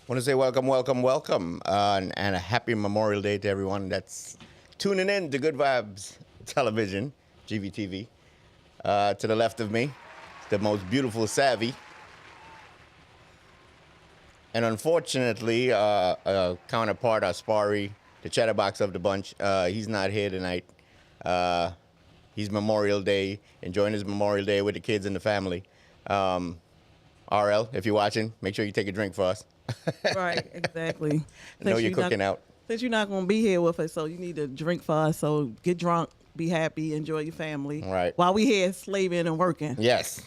Want to say welcome, and a happy Memorial Day to everyone that's tuning in to Good Vibes Television, GVTV. To the left of me, the most beautiful Savvy. And unfortunately, a counterpart, Aspari, the chatterbox of the bunch, he's not here tonight. He's Memorial Day, enjoying his Memorial Day with the kids and the family. RL, if you're watching, make sure you take a drink for us. Right, exactly. I know you're cooking out. Since you're not going to be here with us, so you need to drink for us. So get drunk, be happy, enjoy your family. Right. While we here slaving and working. Yes.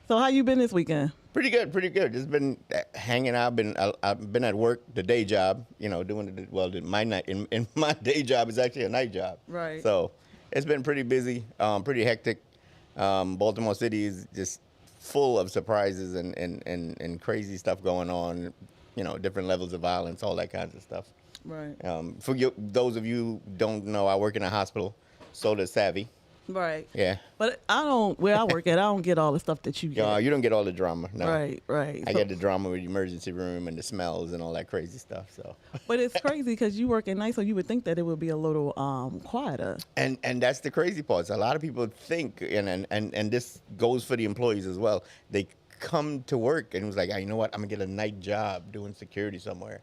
So how you been this weekend? Pretty good. Just been hanging out. I've been at work, the day job. You know, doing my night. In my day job is actually a night job. Right. So it's been pretty busy, pretty hectic. Baltimore City is just full of surprises and crazy stuff going on. You know, different levels of violence, all that kinds of stuff. Right. Those of you who don't know, I work in a hospital. So does Savvy. Right. Yeah. But where I work at, I don't get all the stuff that you get. You don't get all the drama. No. Right. I get the drama with the emergency room and the smells and all that crazy stuff. So. But it's crazy because you work at night, so you would think that it would be a little quieter. And that's the crazy part. So a lot of people think, and this goes for the employees as well. They come to work and it was like, you know what? I'm gonna get a night job doing security somewhere,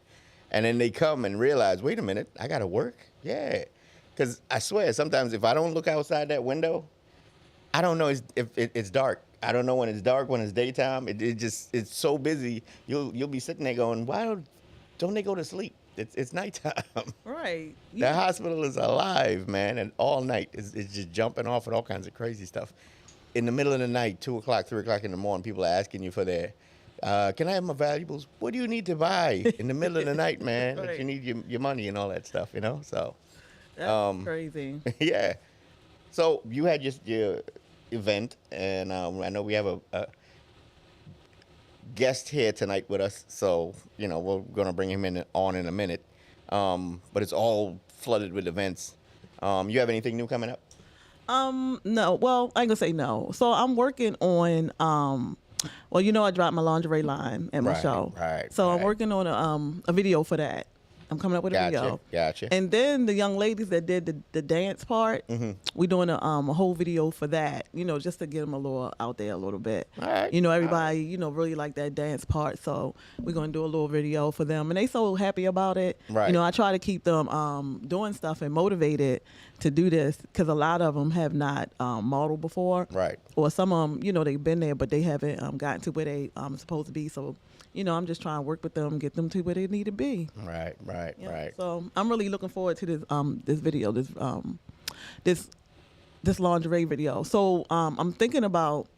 and then they come and realize, wait a minute, I gotta work. Yeah. Because I swear, sometimes if I don't look outside that window, I don't know if it's dark. I don't know when it's dark, when it's daytime. It's so busy. You'll be sitting there going, why don't they go to sleep? It's nighttime. Right. The hospital is alive, man, and all night it's just jumping off and all kinds of crazy stuff. In the middle of the night, 2 o'clock, 3 o'clock in the morning, people are asking you for their, can I have my valuables? What do you need to buy in the middle of the night, man? Right. If you need your money and all that stuff, you know? So. That's crazy. Yeah. So you had your event, and I know we have a guest here tonight with us. So we're gonna bring him on in a minute. But it's all flooded with events. You have anything new coming up? No. Well, I ain't gonna say no. So I'm working on I dropped my lingerie line at my show. Right. So I'm working on a video for that. I'm coming up with a video. Gotcha. And then the young ladies that did the dance part, we're doing a whole video for that, just to get them a little out there a little bit. All right. Everybody, really like that dance part. So we're going to do a little video for them. And they so happy about it. Right. I try to keep them doing stuff and motivated to do this because a lot of them have not modeled before. Right. Or some of them, they've been there, but they haven't gotten to where they supposed to be. So I'm just trying to work with them, get them to where they need to be. Right. So I'm really looking forward to this video, this lingerie video. So I'm thinking about.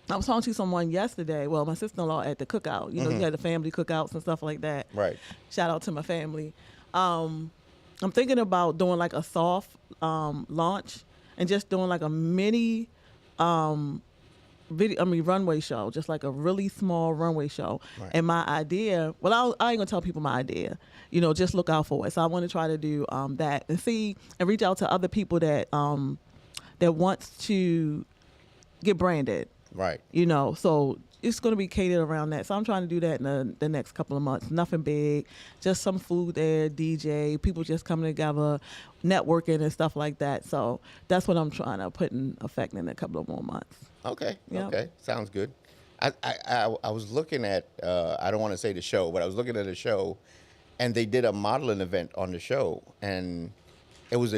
I was talking to someone yesterday. Well, my sister-in-law at the cookout. You had the family cookouts and stuff like that. Right. Shout out to my family. I'm thinking about doing like a soft launch and just doing like a mini runway show, just like a really small runway show. Right. And my idea, I ain't gonna tell people my idea, just look out for it. So I want to try to do that and see and reach out to other people that wants to get branded. Right. So it's going to be catered around that. So I'm trying to do that in the next couple of months. Nothing big, just some food there, DJ, people just coming together, networking and stuff like that. So that's what I'm trying to put in effect in a couple of more months. Okay. Yep. Okay. Sounds good. I was looking at I don't want to say the show, but I was looking at a show, and they did a modeling event on the show, and it was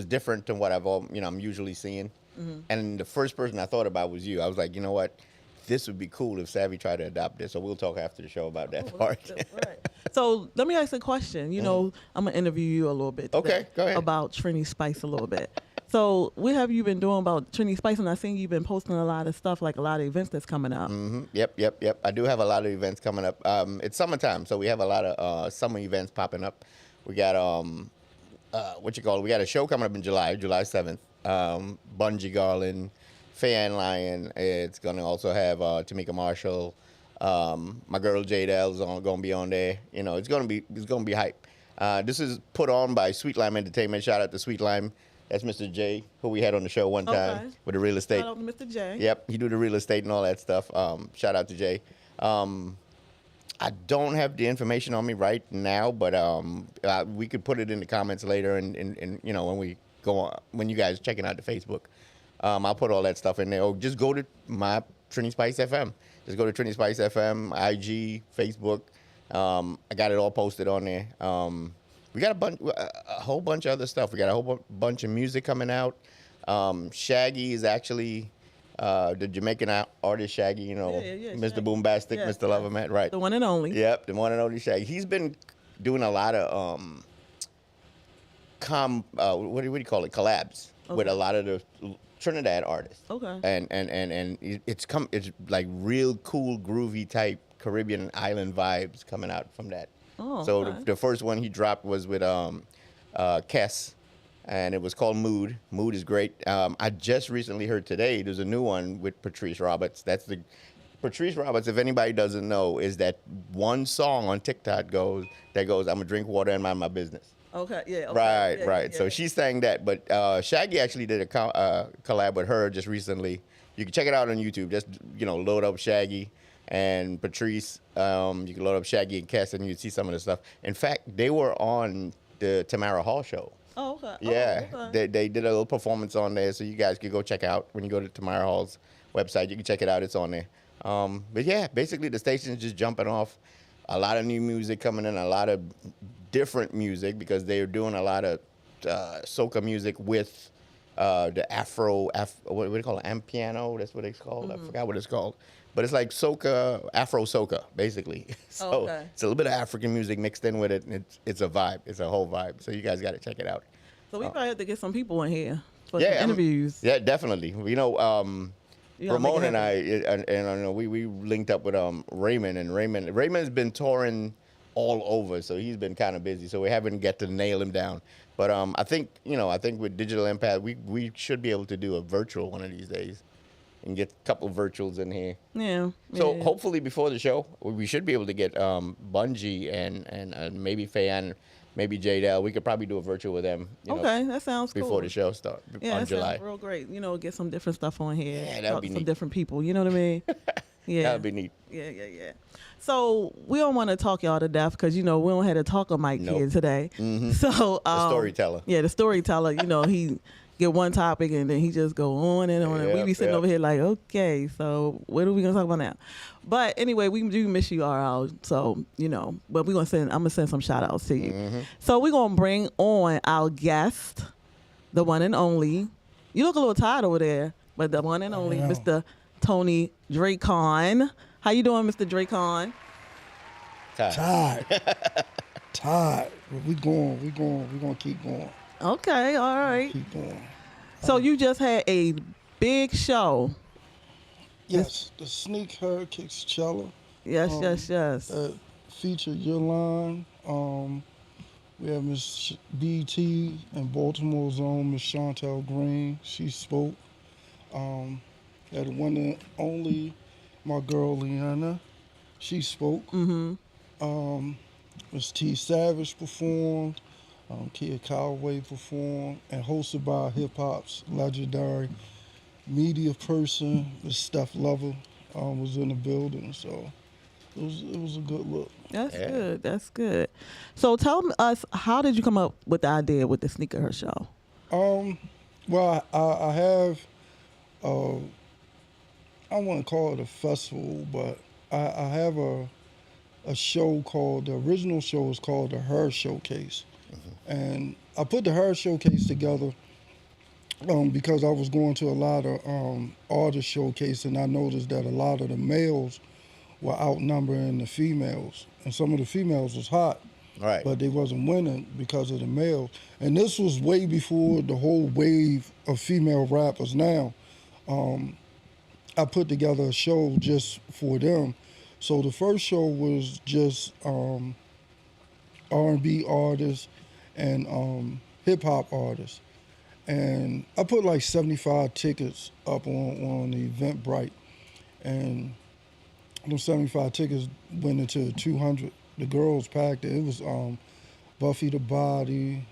different than what I'm usually seeing. Mm-hmm. And the first person I thought about was you. I was like, you know what? This would be cool if Savvy tried to adopt this. So we'll talk after the show about that part. Right. So let me ask a question. I'm going to interview you a little bit today. Okay, go ahead. About Trini Spice a little bit. So what have you been doing about Trinity Spice? And I seen you've been posting a lot of stuff, like a lot of events that's coming up. Yep. I do have a lot of events coming up. It's summertime, so we have a lot of summer events popping up. We got what you call it? We got a show coming up in July 7th. Bungie Garland, Faye Ann Lyon. It's gonna also have Tamika Marshall. My girl Jade L's gonna be on there. You know, it's gonna be hype. This is put on by Sweet Lime Entertainment. Shout out to Sweet Lime. That's Mr. J, who we had on the show one time Okay. with the real estate. Shout out to Mr. J. Yep, he do the real estate and all that stuff. Shout out to Jay. I don't have the information on me right now, but we could put it in the comments later, and you know when we go on, when you guys checking out the Facebook, I'll put all that stuff in there. Or just go to my Trinity Spice FM. Just go to Trinity Spice FM, IG, Facebook. I got it all posted on there. We got a whole bunch of other stuff. We got a whole bunch of music coming out. Shaggy is actually the Jamaican artist Shaggy, you know, Yeah, Mr. Shaggy. Boombastic, Yeah, Mr. Loverman, right? The one and only. Yep, the one and only Shaggy. He's been doing a lot of what do you call it, collabs with Okay. a lot of the Trinidad artists. Okay. And it's like real cool groovy type Caribbean island vibes coming out from that. Oh, So okay. the first one he dropped was with Kess, and it was called Mood. Mood is great. I just recently heard today there's a new one with Patrice Roberts. Patrice Roberts, if anybody doesn't know, is that one song on TikTok goes, I'm gonna drink water and mind my business. Okay. Yeah. Okay. Right, yeah, right. yeah. So she's saying that, but Shaggy actually did a collab with her just recently. You can check it out on YouTube. Just load up Shaggy and Patrice. You can load up Shaggy and Cass, and you see some of the stuff. In fact, they were on the Tamara Hall show. Oh, okay. Yeah, Oh, okay. they did a little performance on there, so you guys could go check out when you go to Tamara Hall's website. You can check it out; it's on there. But yeah, basically the station's just jumping off. A lot of new music coming in, a lot of different music because they're doing a lot of soca music with the what do you call it? Ampiano. That's what it's called. I forgot what it's called. But it's like soca, Afro soca, basically. So Okay. it's a little bit of African music mixed in with it, and it's a vibe. It's a whole vibe. So you guys got to check it out. So we probably have to get some people in here for Yeah, some interviews. Yeah, definitely. You gotta make Ramon it and I, happen. and I know we linked up with Raymond, and Raymond's been touring all over, so he's been kind of busy. So we haven't get to nail him down. But I think with Digital Impact, we should be able to do a virtual one of these days, and get a couple virtuals in here. Yeah. So yeah. hopefully before the show, we should be able to get Bungie and maybe Faye, maybe Jadel. We could probably do a virtual with them. Okay, that sounds cool. Before the show starts Yeah, on that July. sounds real great. Get some different stuff on here. Yeah, that'd talk be to some neat. different people. You know what I mean? Yeah. That'd be neat. Yeah. So we don't want to talk y'all to death because we don't have a talker mic Nope. here today. So The storyteller. Yeah, the storyteller. He get one topic and then he just go on and on, and we be sitting Yep. over here like, okay, so what are we gonna talk about now? But anyway, we do miss you, RL. So but I'm gonna send some shout outs to you. So we're gonna bring on our guest, the one and only. You look a little tired over there, but the one and only, am. Mr. Anthoni Drakhan. How you doing, Mr. Drakhan? Ty. Tired. But we gonna keep going. Okay, all right. Keep going. So you just had a big show. Yes, the Sneak Her Kicks Cello Yes, Um, yes. featured Yolande. We have Miss BT and Baltimore's own Miss Chantel Green. She spoke. Had one and only my girl Leanna. She spoke. Miss T Savage performed. Kia Calloway performed, and hosted by hip hop's legendary media person, Miss Steph Lover, was in the building. So it was a good look. That's Yeah. good. That's good. So tell us, how did you come up with the idea with the Sneaker Her show? Well, I have, I want to call it a festival, but I have a show called, the original show is called the Her Showcase. And I put the Her Showcase together because I was going to a lot of artist showcase, and I noticed that a lot of the males were outnumbering the females, and some of the females was hot. Right. but they wasn't winning because of the males. And this was way before the whole wave of female rappers. Now, I put together a show just for them. So the first show was just R&B artists and hip hop artists, and I put like 75 tickets up on the Eventbrite, and those 75 tickets went into 200. The girls packed it. It was Buffy the Body,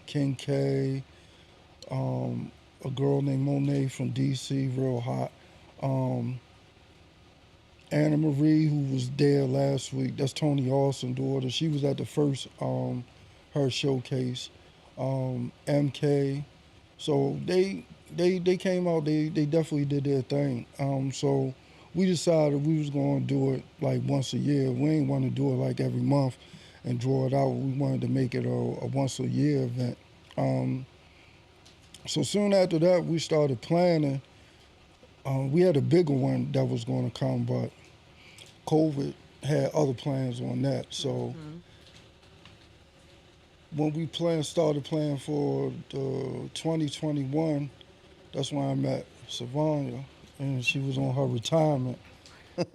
King K, a girl named Monet from DC, real hot. Um, Anna Marie, who was there last week, that's Tony Austin's daughter. She was at the first her showcase. MK. So they came out. They definitely did their thing. So we decided we was going to do it like once a year. We ain't want to do it like every month and draw it out. We wanted to make it a once a year event. Um, so soon after that, we started planning. We had a bigger one that was going to come, but COVID had other plans on that. So when we started planning for the 2021, that's when I met Savanya, and she was on her retirement.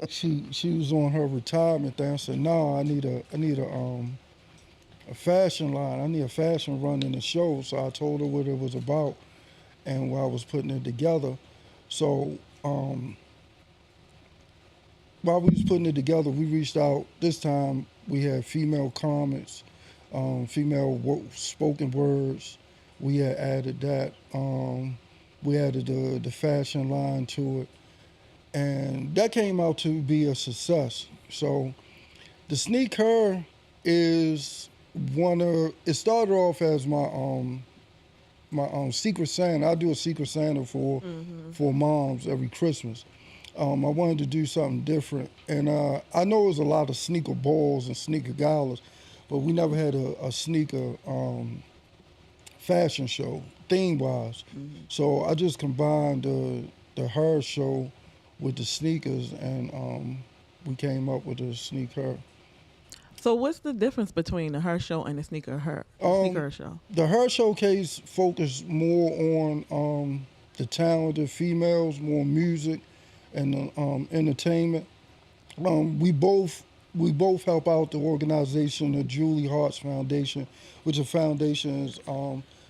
She was on her retirement thing. I said, no, I need a fashion line. I need a fashion run in the show. So I told her what it was about and why I was putting it together. So while we was putting it together, we reached out. This time we had female comments, spoken words. We had added that. We added the fashion line to it, and that came out to be a success. So the Sneak Her is one of. It started off as my Secret Santa. I do a Secret Santa for moms every Christmas. I wanted to do something different, and I know it was a lot of sneaker balls and sneaker galas, but we never had a sneaker fashion show theme wise. So I just combined the hair show with the sneakers, and we came up with the Sneak Her. So what's the difference between the her show and the sneaker her show? The Her Showcase focused more on the talented females, more music and entertainment. We both help out the organization, the Julie Hart's Foundation, which the foundation is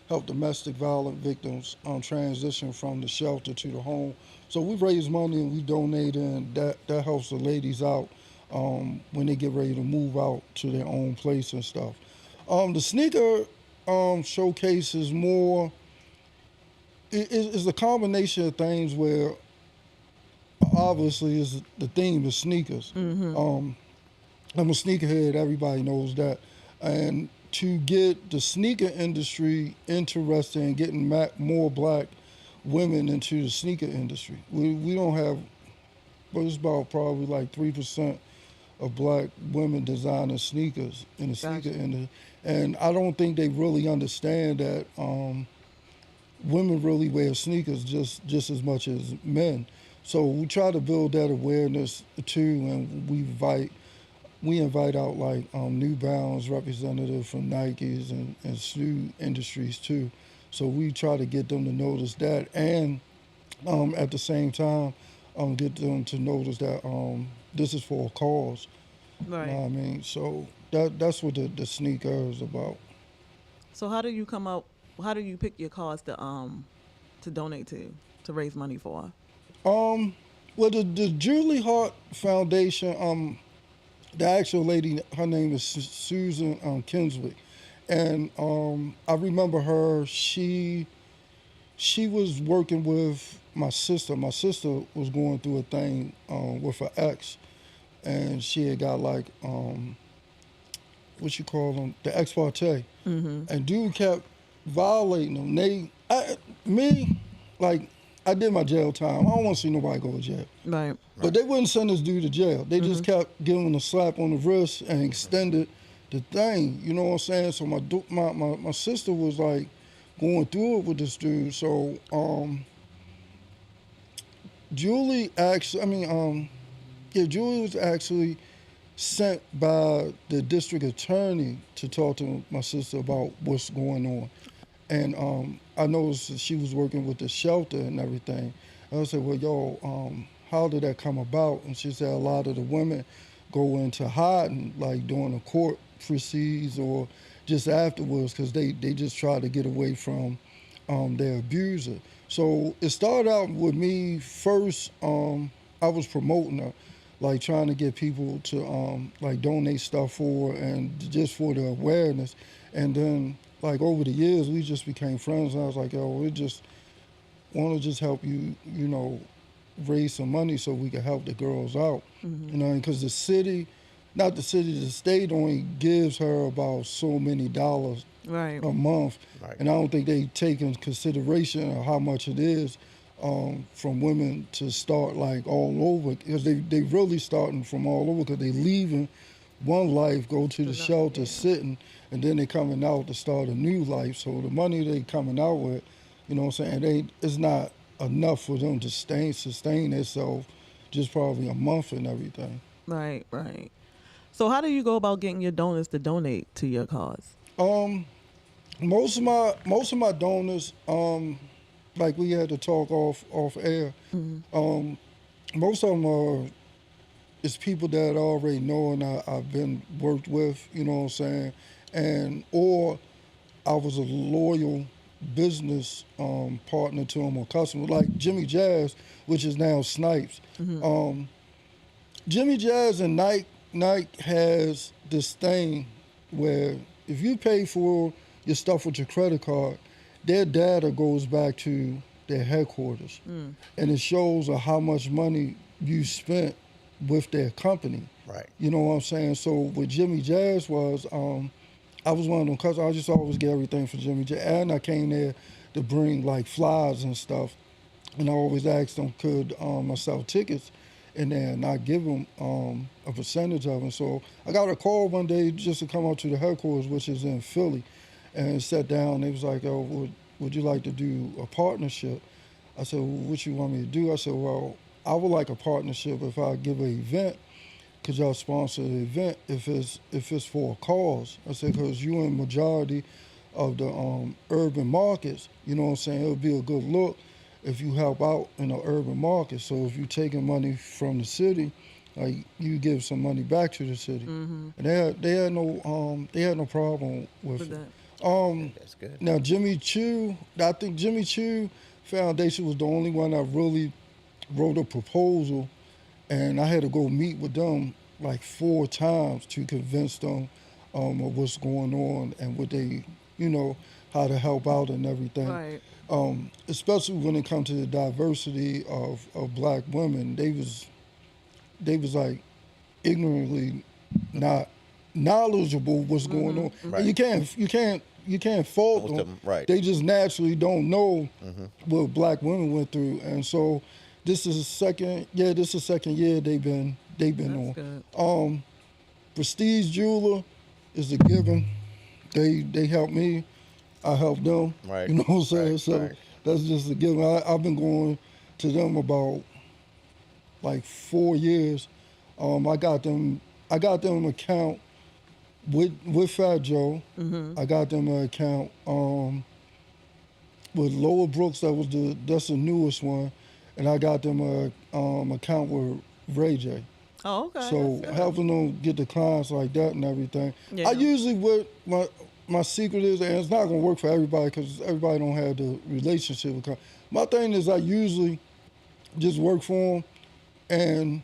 help domestic violence victims transition from the shelter to the home. So we raise money and we donate, and that helps the ladies out when they get ready to move out to their own place and stuff. The sneaker showcase is more. It's a combination of things where obviously is the theme is sneakers. I'm a sneakerhead. Everybody knows that, and to get the sneaker industry interested in getting more black women into the sneaker industry, we don't have. But it's about probably like 3% of black women designing sneakers in the sneaker industry, and I don't think they really understand that women really wear sneakers just as much as men. So we try to build that awareness too, and we invite out like New Balance representative from Nikes and shoe industries too. So we try to get them to notice that, and at the same time get them to notice that this is for a cause. You Right. know what I mean? So that's what the sneaker is about. So how do you come up? How do you pick your cause to donate to raise money for? Um, well, the Julie Hart Foundation, the actual lady, her name is Susan Kinswick, and I remember her. She was working with my sister. My sister was going through a thing with her ex, and she had got like what you call them, the ex parte, and dude kept violating them. Me, like I did my jail time. I don't want to see nobody go to jail. Right. But they wouldn't send this dude to jail. They just kept giving him a slap on the wrist and extended the thing. You know what I'm saying? So my sister was like going through it with this dude. So Julie actually, Julie was actually sent by the district attorney to talk to my sister about what's going on. And I noticed that she was working with the shelter and everything. And I said, well, yo, how did that come about? And she said a lot of the women go into hiding, like during the court proceedings or just afterwards, because they just try to get away from their abuser. So it started out with me first. I was promoting her, like trying to get people to like donate stuff for her and just for the awareness. And then like over the years, we just became friends. And I was like, yo, we just want to just help you, you know, raise some money so we can help the girls out. You know, because the city, not the city, the state only gives her about so many dollars Right. a month, Right. and I don't think they take in consideration of how much it is from women to start like all over, because they really starting from all over, because they leaving one life, go to the Another, shelter, yeah. sitting, and then they coming out to start a new life. So the money they coming out with, you know what I'm saying, it's not enough for them to sustain themselves just probably a month and everything. Right. Right. So how do you go about getting your donors to donate to your cause? Um, most of my donors, like we had to talk off air. Most of them are it's people that I already know and I've been worked with. You know what I'm saying, and or I was a loyal business partner to them or customer, like Jimmy Jazz, which is now Snipes. Um, Jimmy Jazz and Nike has this thing where if you pay for your stuff with your credit card, their data goes back to their headquarters, and it shows how much money you spent with their company. Right. You know what I'm saying? So with Jimmy Jazz I was one of them customers. I just always get everything for Jimmy Jazz, and I came there to bring like flyers and stuff, and I always asked them could I sell tickets, and then I give them a percentage of them. So I got a call one day just to come out to the headquarters, which is in Philly, and sat down. They was like, "Oh, would you like to do a partnership?" I said, well, "What you want me to do?" I said, "Well, I would like a partnership if I give an event. Could y'all sponsor the event if it's for a cause?" I said, "Because you in majority of the urban markets, you know what I'm saying, it would be a good look if you help out in the urban market. So if you taking money from the city, like you give some money back to the city." And they had no problem with With it. that. That's good. Now Jimmy Choo, I think Jimmy Choo Foundation was the only one that really wrote a proposal, and I had to go meet with them like 4 times to convince them of what's going on and what they, you know, how to help out and everything. Right. Especially when it comes to the diversity of black women, they was like ignorantly not knowledgeable what's going on. Right. And you can't fault Most of them. them, right. They just naturally don't know what black women went through, and so this is the second year they've been That's on. good. Prestige Jeweler is a given. They help me, I help them. Right. You know what I'm saying? Right. So Right. that's just a given. I've been going to them about like 4 years. I got them an account with Fat Joe. I got them an account with Lower Brooks. That's the newest one, and I got them a account with Ray J. Oh, okay. So That's good. helping them get the clients like that and everything. Yeah. I usually what my secret is, and it's not gonna work for everybody because everybody don't have the relationship with clients. My thing is I usually just work for them, and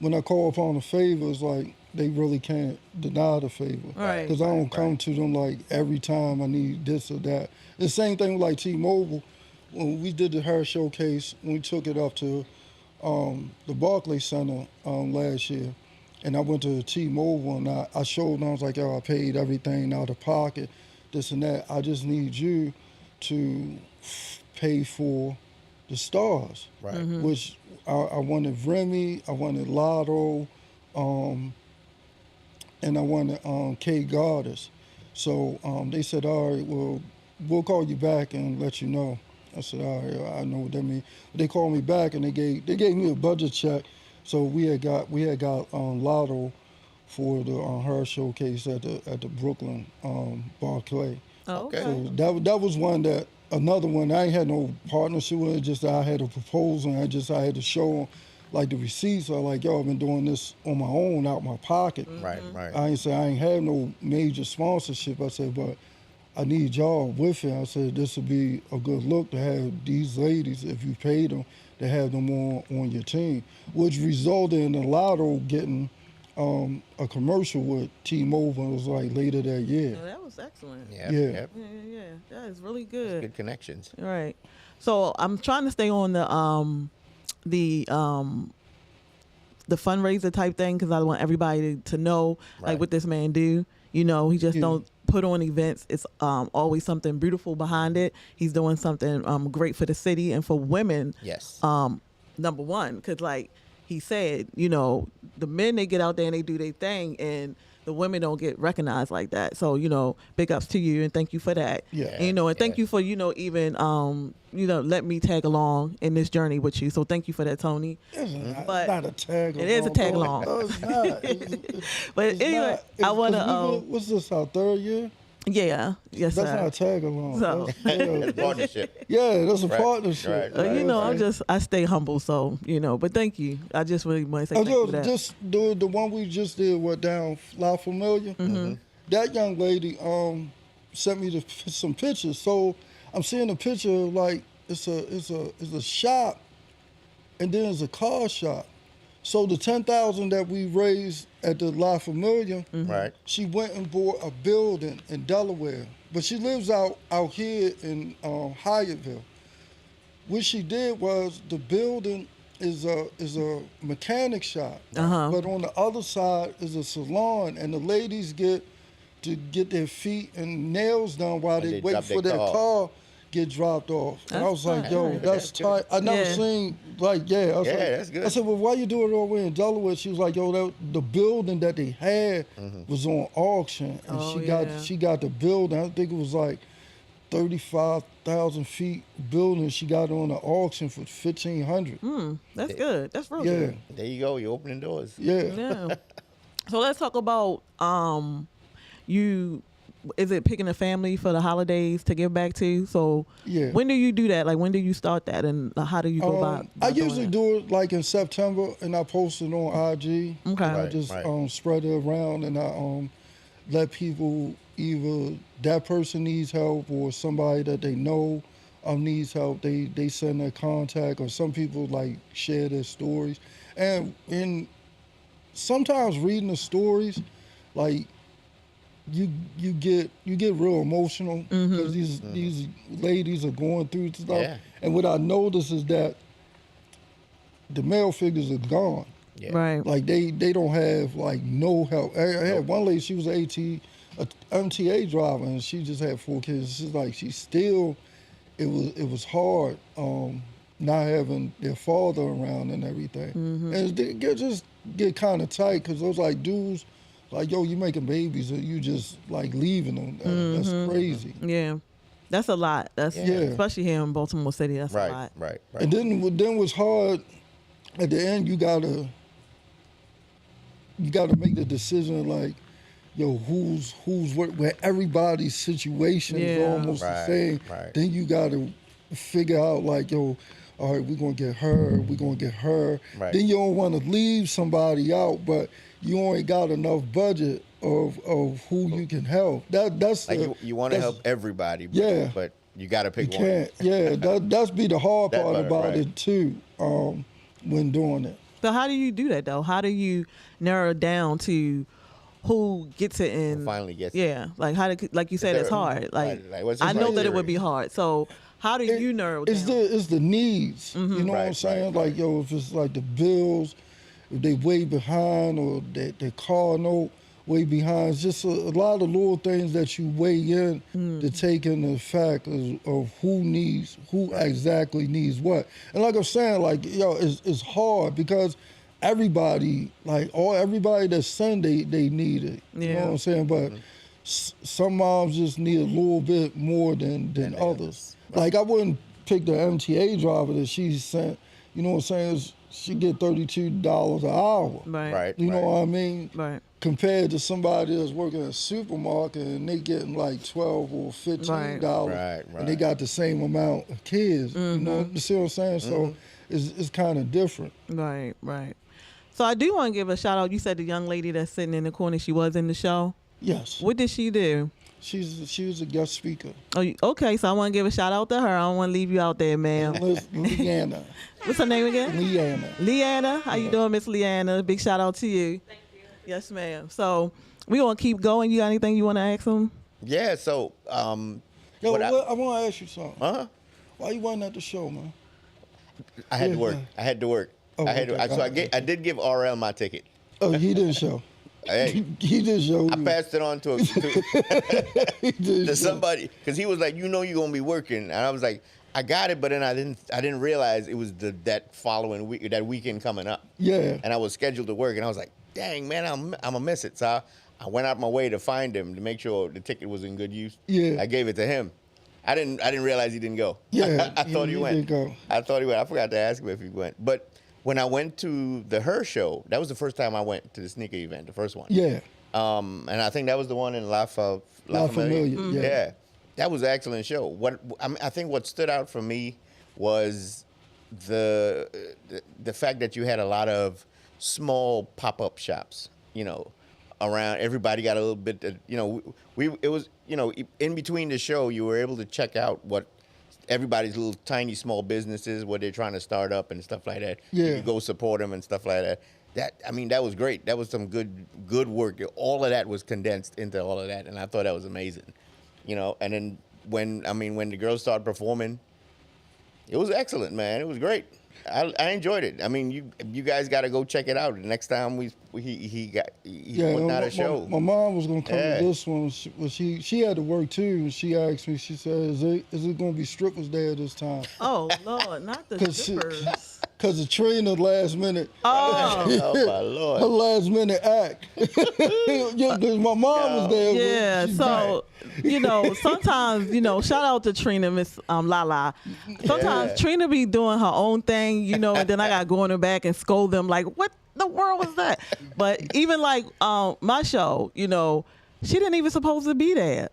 when I call upon a favor, it's like they really can't deny the favor. Right. Because I don't come to them like every time I need this or that. The same thing with like T-Mobile. When we did the hair showcase, we took it up to the Barclays Center last year, and I went to T-Mobile and I showed them. I was like, "Yo, I paid everything out of pocket, this and that. I just need you to pay for the stars." Right. Which I wanted Remy, I wanted Lotto, and I wanted K Goddess. So they said, "All right, well, we'll call you back and let you know." I said, "All right, I know what that means." But they called me back and they gave me a budget check So we had got Lotto for the her showcase at the Brooklyn Barclay. Oh, Okay. okay. So that was one that another one I ain't had no partnership with it, just that I had a proposal and I had to show 'em, like the receipts. I like, yo, I've been doing this on my own out my pocket. Right, right. I ain't say I ain't have no major sponsorship. I said, but I need y'all with it. I said this would be a good look to have these ladies, if you paid them, to have them on your team, which resulted in the Lotto getting a commercial with T-Mobile. It was like later that year. Oh, that was excellent. Yeah, Yeah. yep. Yeah. That is really good. Good connections. All right. So I'm trying to stay on the fundraiser type thing because I want everybody to know like Right. what this man do. You know, he just Yeah. don't put on events. It's always something beautiful behind it. He's doing something great for the city and for women. Yes. Number one, because like he said, you know, the men, they get out there and they do their thing, and the women don't get recognized like that. So, you know, big ups to you and thank you for that. Yeah. And, you know, and thank Yeah. you for, you know, even let me tag along in this journey with you. So thank you for that, Tony. It's But not a tag along. it is a tag bro. along. No, it's not. But It's anyway, not. I want Because what's this, our third year? yes, That's sir. not a tag along. So- It's partnership. Yeah, that's a Right, partnership. right, You know, Okay. I stay humble, so you know. But thank you. I just really want to say I thank you for that. just the one we just did, down La Familia. Mm-hmm. That young lady sent me some pictures. So I'm seeing a picture like it's a shop, and then it's a car shop. So the 10,000 that we raised at the La Familia, Right. she went and bought a building in Delaware, but she lives out here in Hyattville. What she did was the building is a mechanic shop, but on the other side is a salon, and the ladies get to get their feet and nails done while And they they wait drop for their their car. car get dropped off. And I was like, That's yo, nice. that's tight. I never Yeah. seen like I was Yeah, like, that's good. I said, well, why you doing it all the way in Delaware? She was like, yo, the building that they had was on auction, and Oh, she yeah. got the building. I think it was like 35,000 feet building. She got it on the auction for 1,500. That's good. That's real Yeah, good. There you go. You're opening doors. yeah. Yeah. So let's talk about you. Is it picking a family for the holidays to give back to? So Yeah. when do you do that? Like when do you start that, and how do you go about? I usually do it like in September, and I post it on IG. Okay. And I Right, just right. spread it around, and I let people, either that person needs help or somebody that they know needs help. They send their contact, or some people like share their stories, and sometimes reading the stories, like you get real emotional because these ladies are going through stuff. Yeah. And what I notice is that the male figures are gone. Yeah. Right. Like they don't have like no help. I had one lady, she was an MTA driver, and she just had 4 kids. She's like, it was hard not having their father around and everything. And it just get kind of tight because those like dudes, like, yo, you making babies and you just like leaving them. That's crazy. Yeah. That's a lot. That's Yeah. especially here in Baltimore City. That's a Right. lot. Right. Right. And then what's hard at the end, you gotta make the decision like, yo, who's where everybody's situation is Yeah. almost the Right, same. right. Then you gotta figure out like, yo, all right, we're gonna get her. Right. Then you don't want to leave somebody out, but you only got enough budget of who you can help. That's Like the, you want to that's- help everybody. But, Yeah. But you got to You pick one. can't. Yeah, that's be the hard That part part, about right. it too. When doing it. So how do you do that though? How do you narrow it down to who gets it in? Who finally gets it. Yeah, like like you said, there- it's hard. Like, right, like, what's I his know that it would criteria? be hard. So how do you narrow it It's down? it's the needs. You know what I'm Right, saying? right, Like, yo, if it's like the bills, if they way behind, or their car note way behind. It's just a lot of little things that you weigh in to take into fact of who exactly needs what. And like I'm saying, like, yo, it's hard because everybody that send they need it. You know Yeah. what I'm saying? But some moms just need a little bit more than others. Like, I wouldn't pick the MTA driver that she sent. You know what I'm saying? she get $32 an hour. Right. Right. You know right. what I mean? Right. Compared to somebody that's working at a supermarket and they getting like $12 or $15, Right, and they right. got the same amount of kids. You know, you see what I'm saying? So it's kind of different. Right. Right. So I do want to give a shout out. You said the young lady that's sitting in the corner, she was in the show. Yes, What did she do? she was a guest speaker. Okay, so I want to give a shout out to her. I don't want to leave you out there, ma'am. Leanna. What's her name again? Leanna. Leanna. How you doing, Miss Leanna? Big shout out to you. Thank you. Yes, ma'am. So we gonna keep going. You got anything you want to ask them? Yeah. So, Yo, what I want to ask you something. huh? Why you wasn't at the show, man? I had to Yeah, work. yeah. I had to work. Oh, I had to, okay. so I did give RL my ticket. Oh, he didn't show. Hey, He didn't show. I you. passed it on to He didn't to show. somebody because he was like, you know, you're gonna be working, and I was like, I got it, but then I didn't realize it was that following week, that weekend coming up, Yeah. and I was scheduled to work, and I was like, dang man, I'm gonna miss it. So I went out my way to find him to make sure the ticket was in good use. Yeah. I gave it to him. I didn't realize he didn't go. Yeah, I thought he went. didn't go. I thought he went. I forgot to ask him if he went. But when I went to the Her show, that was the first time I went to the sneaker event, the first one. Yeah. And I think that was the one in La La Familia, yeah. That was an excellent show. I think what stood out for me was the fact that you had a lot of small pop-up shops, you know, around. Everybody got a little bit, you know, it was, you know, in between the show, you were able to check out what everybody's little tiny small businesses, what they're trying to start up and stuff like that. You Yeah. could go support them and stuff like that. That was great. That was some good work. All of that was condensed into all of that, and I thought that was amazing. You know, and then when the girls started performing, it was excellent, man. It was great. I enjoyed it. I mean, you guys got to go check it out. The next time he's putting out a show. My mom was gonna come Yeah. to this one. She had to work too. And she asked me. She said, "Is it gonna be strippers there this time?" Oh Lord, not the 'Cause she- strippers. Cause of Trina last minute. Oh. Oh my Her Lord. last minute act. Yeah, 'cause my mom was there. Yeah, She's so you know, sometimes, you know, shout out to Trina, Miss Lala. Sometimes Yeah. Trina be doing her own thing, you know, and then I got to go in her back and scold them like, what the world was that? But even like my show, you know, she didn't even supposed to be there.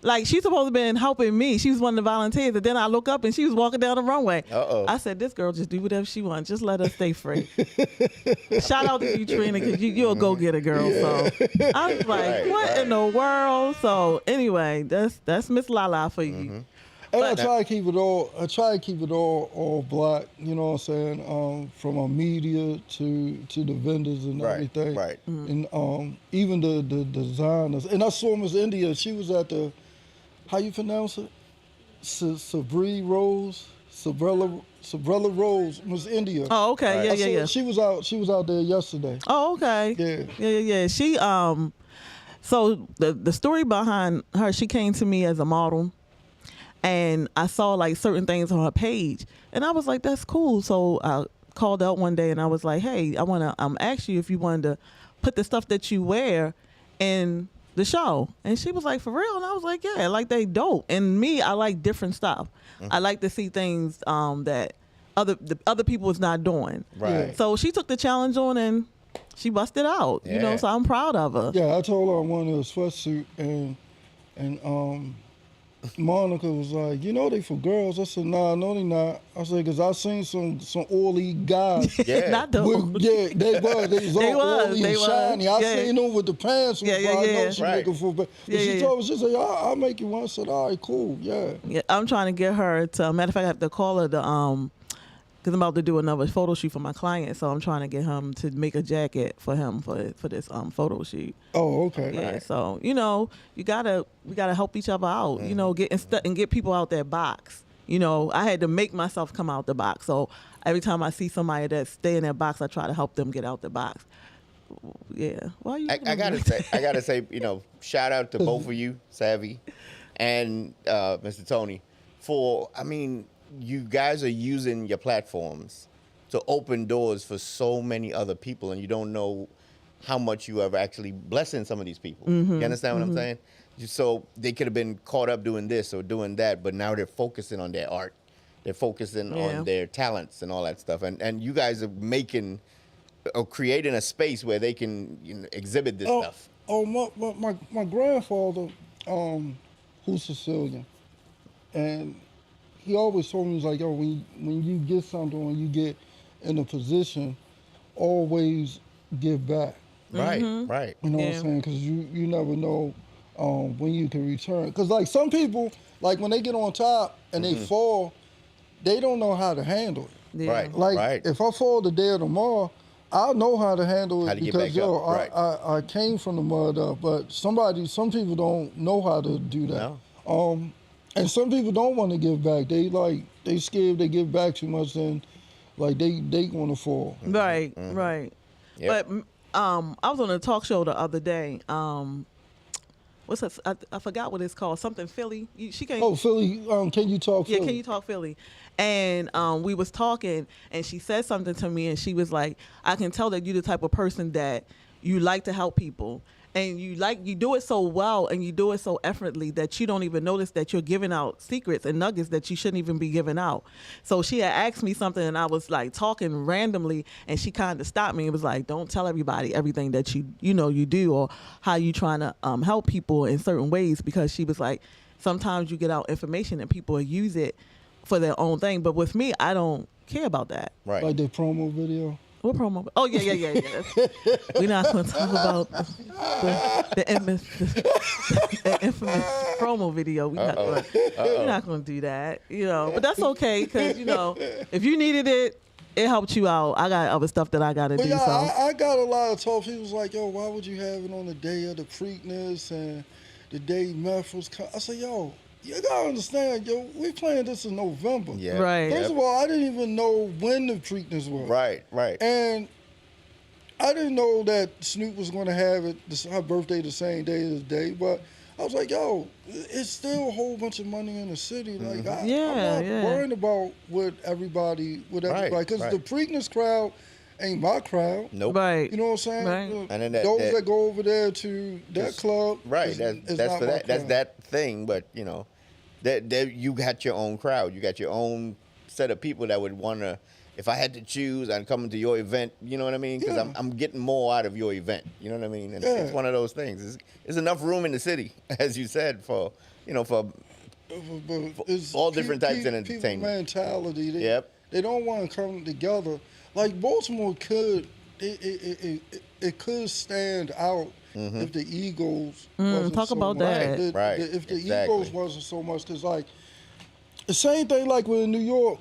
Like, she's supposed to have been helping me. She was one of the volunteers. And then I look up and she was walking down the runway. Uh-oh. I said, this girl just do whatever she wants. Just let her stay free. Shout out to you, Trina, because you're a go-getter girl. So I was like, Right, what in the world? So anyway, that's Miss Lala for you. And I But- try to keep it all. I try to keep it all black. You know what I'm saying? From our media to the vendors and Right, everything. right. And even the designers. And I saw Miss India. She was at the, how you pronounce it? Sabrina Rose, Sabrella Rose, Miss India. Oh, okay. Right. Yeah, I yeah, saw- yeah. She was out there yesterday. Oh, okay. Yeah. Yeah. She so the story behind her, she came to me as a model, and I saw like certain things on her page, and I was like, that's cool. So I called out one day and I was like, hey, I want to ask you if you wanted to put the stuff that you wear in the show. And she was like, for real? And I was like, yeah, like they dope. And me, I like different stuff. I like to see things that other people is not doing. Right. So she took the challenge on and she busted out. You know, Yeah. so I'm proud of her. Yeah, I told her I wanted a sweatsuit, and Monica was like, you know, they for girls. I said, nah, no, they not. I said, because I seen some oily guys. Yeah. Not the Yeah, they was all They was, oily they and was. shiny. I Yeah. seen them with the pants on. Yeah, yeah, so I yeah. know she Right. looking for. But Yeah, she yeah, told me, she said, I'll make you one. I said, all right, cool, yeah. Yeah, I'm trying to get her to. Matter of fact, I have to call her to because I'm about to do another photo shoot for my client. So I'm trying to get him to make a jacket for him for this photo shoot. Oh, okay. Yeah. So you know, we gotta help each other out. You know, and get people out their box. You know, I had to make myself come out the box. So every time I see somebody that stay in their box, I try to help them get out the box. Yeah. Why are you? I gotta say, you know, shout out to both of you, Savvy, and Mr. Tony, for you guys are using your platforms to open doors for so many other people, and you don't know how much you are actually blessing some of these people. You understand what I'm saying? So they could have been caught up doing this or doing that, but now they're focusing on their art. They're focusing Yeah. on their talents and all that stuff. And you guys are making or creating a space where they can exhibit this Oh, stuff. my grandfather, who's Sicilian, and he always told me, he's like, yo, when you get something, when you get in a position, always give back. Right, right. You know what Yeah. I'm saying? Because you never know when you can return. Because like some people, like when they get on top and they fall, they don't know how to handle it. Yeah. Right. Like if I fall today or tomorrow, I'll know how to handle How it to get because back yo, up, right. I came from the mud up. But some people don't know how to do that. No. And some people don't want to give back. They scared they give back too much, then like they gonna fall. Right, right. Yep. But I was on a talk show the other day. What's that? I forgot what it's called. Something Philly. She can't. Oh, Philly, can you talk Yeah, Philly? can you talk Philly? And we was talking, and she said something to me, and she was like, "I can tell that you're the type of person that you like to help people, and you do it so well, and you do it so effortlessly that you don't even notice that you're giving out secrets and nuggets that you shouldn't even be giving out." So she had asked me something, and I was like talking randomly, and she kind of stopped me and was like, "Don't tell everybody everything that you do or how you trying to help people in certain ways," because she was like, sometimes you get out information and people use it for their own thing. But with me, I don't care about that. Right. Like the promo video. What promo? Oh, yeah. We're not going to talk about the infamous promo video. We're not going to do that, But that's okay because, if you needed it, it helped you out. I got other stuff that I got to do. But yeah, So. I got a lot of talk. People was like, yo, why would you have it on the day of the Preakness and the day meth was I said, yo, you gotta understand, yo, we playing this in November. Yeah. Right. First of all, I didn't even know when the Preakness was. Right, right. And I didn't know that Snoop was going to have her birthday the same day as the day, but I was like, yo, it's still a whole bunch of money in the city. Like, I'm not worrying about what everybody, because the Preakness crowd ain't my crowd. Nope. Right. You know what I'm saying? Right. And then those that go over there to that club, right? is That's not for my that. That's crowd. that thing. But that you got your own crowd. You got your own set of people that would want to. If I had to choose, I'd come to your event. You know what I mean? Because Yeah. I'm getting more out of your event. You know what I mean? And Yeah. it's one of those things. There's enough room in the city, as you said, for But it's all different types of people entertainment. mentality. Yep. They don't want to come together. Like Baltimore could, it could stand out if the egos wasn't talk so about much. that. Right, If the exactly. egos wasn't so much, because like the same thing like we're in New York,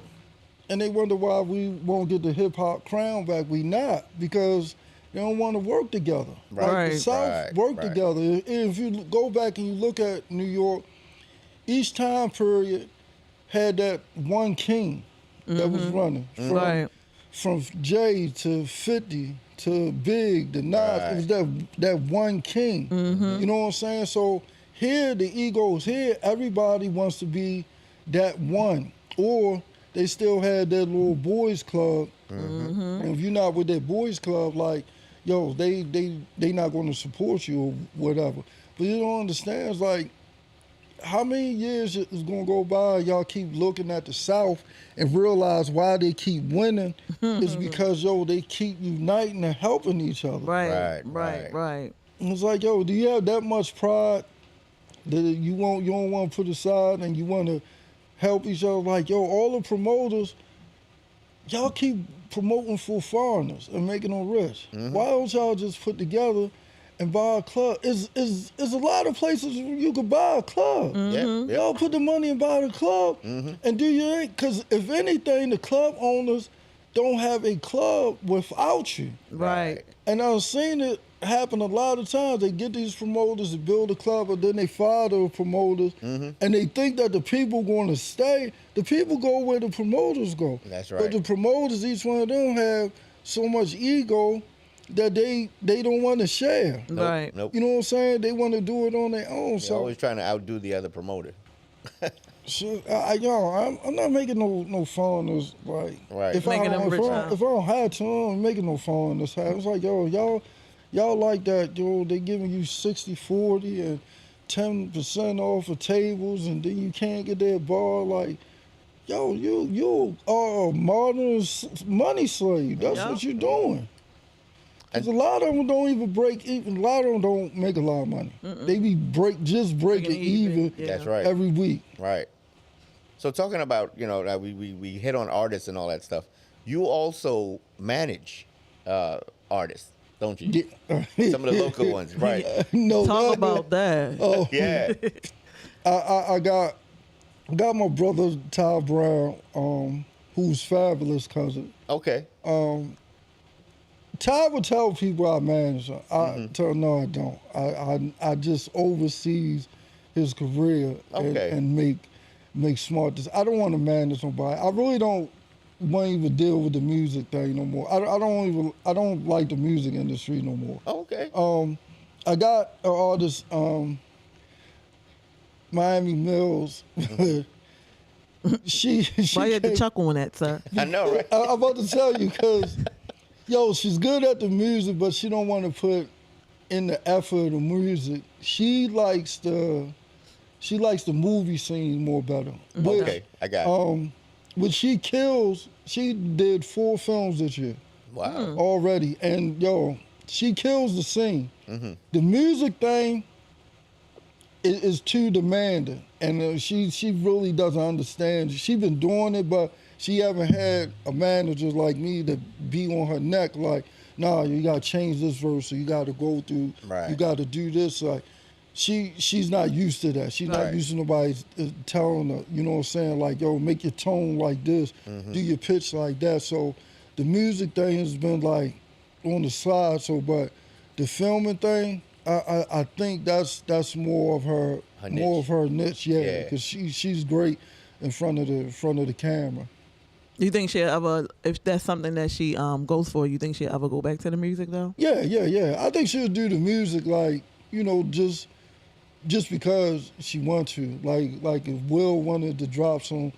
and they wonder why we won't get the hip hop crown back. We not, because they don't want to work together. Right. Like Right. the South Right, work right. together. If you go back and you look at New York, each time period had that one king that was running. Right. From Jay to 50 to Big to Nas, it was that one king. You know what I'm saying? So here, the egos here, everybody wants to be that one. Or they still had that little boys club. And if you're not with that boys club, like, yo, they not going to support you or whatever. But you don't understand, it's like, how many years is going to go by y'all keep looking at the South and realize why they keep winning is because, yo, they keep uniting and helping each other. Right. Right. And it's like, yo, do you have that much pride that you don't want to put aside and you want to help each other? Like, yo, all the promoters, y'all keep promoting for foreigners and making them rich. Why don't y'all just put together and buy a club? Is a lot of places you could buy a club. Yep. Y'all put the money and buy the club and do your thing. Because if anything, the club owners don't have a club without you. Right. And I've seen it happen a lot of times. They get these promoters to build a club, and then they fire the promoters, and they think that the people going to stay. The people go where the promoters go. That's But right. the promoters, each one of them have so much ego that they don't want to share. Nope, Right. Nope. You know what I'm saying? They want to do it on their own. You're So, always trying to outdo the other promoter. I'm not making no foreigners like. Right. If Making I them don't, rich, if, huh? I, if I don't have to, I'm making no foreigners. It's like, yo, y'all like that, yo. They giving you 60-40 and 10% off of tables, and then you can't get that bar. Like, yo, you are a modern money slave. That's Yeah. what you're doing. Because a lot of them don't even break even. A lot of them don't make a lot of money. They be breaking Breaking even even, yeah. That's right. every week. Right. So talking about, that we hit on artists and all that stuff. You also manage artists, don't you? Some of the local ones, right? No, Talk about that. Oh, Yeah. I got my brother Ty Brown, who's Fabulous cousin. Okay. Ty would tell people I manage him. I tell him, no, I don't. I just oversees his career Okay. and make smart decisions. I don't want to manage nobody. I really don't want to even deal with the music thing no more. I don't like the music industry no more. Okay. I got an artist, Miami Mills. she Why you had to came- chuckle on that, sir? I know, right? I'm about to tell you because, she's good at the music, but she don't want to put in the effort of the music. She likes the movie scene more better. Okay, I got it. Which she kills. She did 4 films this year Wow. already, and she kills the scene. The music thing is too demanding, and she really doesn't understand. She's been doing it, but she haven't had a manager like me to be on her neck. Like, nah, you gotta change this verse, or you gotta go through. Right. You gotta do this. Like, she's not used to that. She's Right. not used to nobody telling her. You know what I'm saying? Like, make your tone like this, do your pitch like that. So, the music thing has been like on the side. So, but the filming thing, I think that's more of her niche, Yeah. because she's great in front of the camera. You think she'll ever, if that's something that she goes for, you think she'll ever go back to the music though? Yeah. I think she'll do the music like, just because she wants to. Like if Will wanted to drop some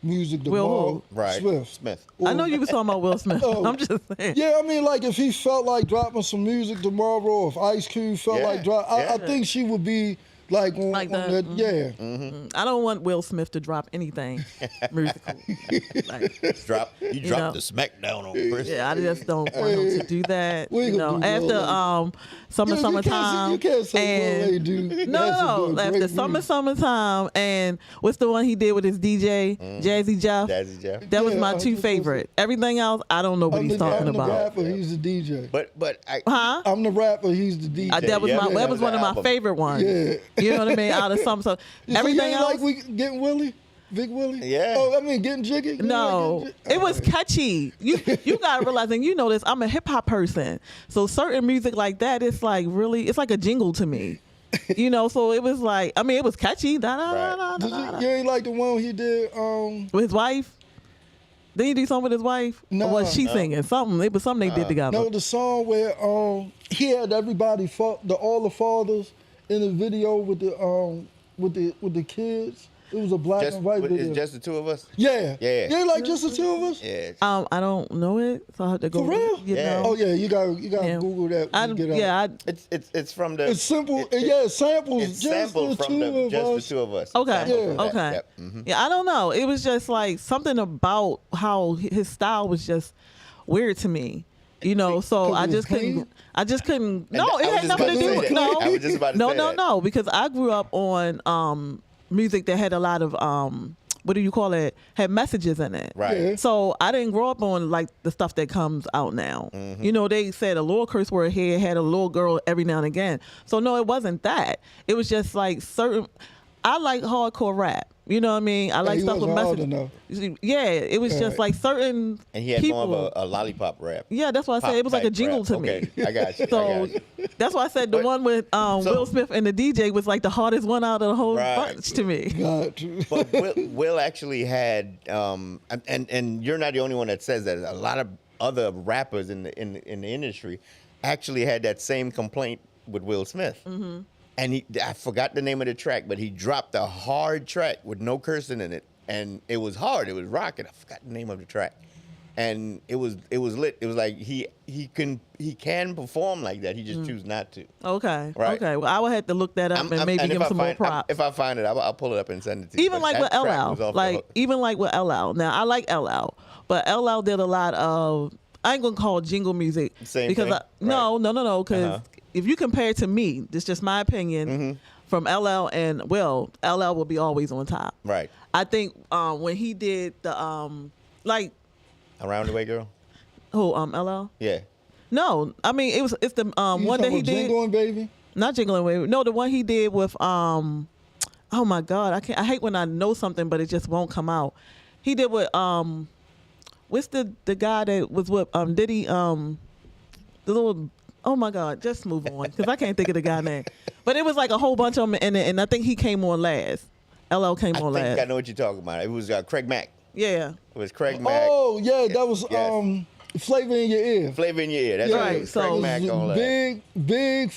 music Will tomorrow, who? Right. Smith. I know you was talking about Will Smith. Oh. I'm just saying. Yeah, I mean, like if he felt like dropping some music tomorrow, if Ice Cube felt Yeah, like drop, I yeah. think she would be like on, Like on that, that. Yeah. I don't want Will Smith to drop anything musical. Like, You dropped know. the smackdown on Chris. yeah, I just don't want him to do that. We gonna do After Will summertime. You can't say and Will dude. no, after summertime, and what's the one he did with his DJ, Jazzy Jeff? Jazzy Jeff. That was Yeah, my I two was favorite. Everything else, I don't know what he's talking I'm the about. rapper, he's the DJ. But Huh? I'm the rapper, he's the DJ. That was Yeah, my. yeah, That was one of my album. favorite ones. Yeah. You know what I mean? Out of some, so So you everything ain't else. like we getting Willie? Big Willie? Yeah. Oh, I mean, getting jiggy? You No, like getting it was catchy. You gotta realize, and you know this. I'm a hip hop person, so certain music like that, it's like really, it's like a jingle to me. So it was like, I mean, it was catchy. Da, da, da, da, da, da, da. You ain't like the one he did, With his wife. Did he do something with his wife? No. Or was she singing something? It was something they did together. no, the song where he had everybody, all the fathers in the video with the kids. It was a black and white video. It's just the two of us. Yeah. Yeah. You ain't like just the two of us? Yeah. I don't know it, so I have to go. For real? You Yeah. know. Oh yeah, you gotta Yeah. Google that. When you get out. Yeah. It's from the. It's simple. it- It samples It's just sampled the from two of just us. the two of us. Okay. Sampled from that. Okay. Yep. Mhm. Yeah, I don't know. It was just like something about how his style was just weird to me. So 'Cause I it was just couldn't. clean? I just couldn't. And No, I it was had just nothing about to to do say with that. no. I was just about to say that. No, because I grew up on music that had a lot of what do you call it? Had messages in it. Right. Yeah. So I didn't grow up on like the stuff that comes out now. Mm-hmm. They said a little curse word here, had a little girl every now and again. So no, it wasn't that. It was just like certain. I like hardcore rap. You know what I mean? I like he stuff with wasn't hard messages. enough. Yeah, it was just like certain And he had people. more of a lollipop rap. Yeah, that's why I said it was like a Pop-type jingle rap. to Okay, me. I got you. So that's why I said the But- one with Will Smith and the DJ was like the hardest one out of the whole Right. bunch to me. God. But Will actually had, and you're not the only one that says that. A lot of other rappers in the industry actually had that same complaint with Will Smith. Mm-hmm. And I forgot the name of the track, but he dropped a hard track with no cursing in it, and it was hard. It was rocking. I forgot the name of the track, and it was lit. It was like he can perform like that. He just choose not to. Okay. Right. Okay. Well, I would have to look that up and maybe give him some more props. If I find it, I'll pull it up and send it to you. Even But like with that track was LL, off the hook. even like with LL. Now I like LL, but LL did a lot of, I ain't gonna call it jingle music Same because thing? no, because Uh-huh. if you compare it to me, this is just my opinion. From LL and Will, LL will be always on top. Right. I think when he did the like Around the Way Girl? who LL. Yeah. No, I mean it's the You one that talking he about did. Jingling Baby? Not Jingling Away. No, the one he did with oh my God, I hate when I know something but it just won't come out. He did with what's the guy that was with Diddy the little, oh my God, just move on because I can't think of the guy name. But it was like a whole bunch of them in it, and I think he came on last. LL came I on think last. I know what you're talking about. It was Craig Mack. Yeah. It was Craig Mack. Oh yeah, that was Yes. Flavor in Your Ear. Flavor in Your Ear. That's Yeah. right. Right, It was so- Craig It Mack was on that. big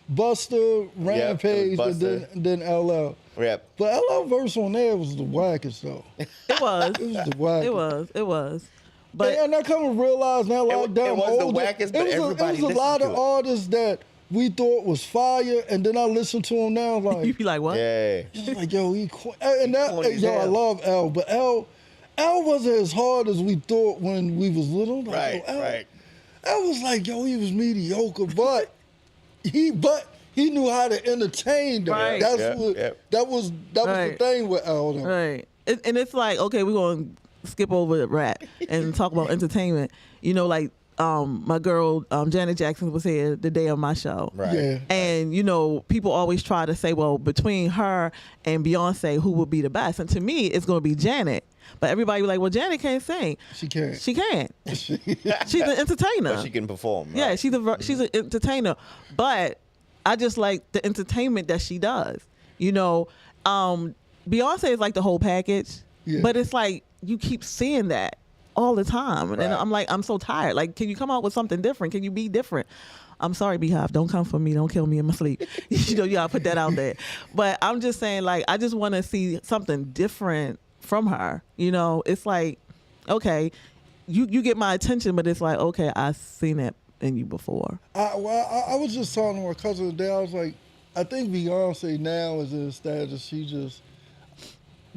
Buster Rampage Buster. and then LL. Yep. But LL verse on there was the wackest though. It was. It was the wackest. It was. But and I come to realize now, like It damn, was the older, wackest, but it was everybody a lot listened of to it. artists that we thought was fire, and then I listen to them now, you like, be like, what? Yeah. it's like yo, and that, corny as yo, I hell. love L, but L wasn't as hard as we thought when we was little. Like, Right, yo, L, right. L was like, yo, he was mediocre, but he knew how to entertain them. Right. That's Yep, what yep. that was the Right. thing with L. Though. Right. And it's like, okay, we're going to skip over the rap and talk about entertainment. You know, like my girl Janet Jackson was here the day of my show. Right. Yeah. And, you know, people always try to say, well, between her and Beyonce, who would be the best? And to me, it's going to be Janet. But everybody be like, well, Janet can't sing. She can't. She can't. She's an entertainer. But she can perform. Yeah, right? she's an entertainer, but I just like the entertainment that she does. You know, Beyonce is like the whole package, Yeah. but it's like you keep seeing that all the time, and Right. I'm like, I'm so tired. Like, can you come out with something different? Can you be different? I'm sorry, Beehive. Don't come for me. Don't kill me in my sleep. You know, you gotta put that out there. But I'm just saying, like, I just want to see something different from her. You know, it's like, okay, you get my attention, but it's like, okay, I've seen it in you before. I was just talking to my cousin today. I was like, I think Beyonce now is in a status she just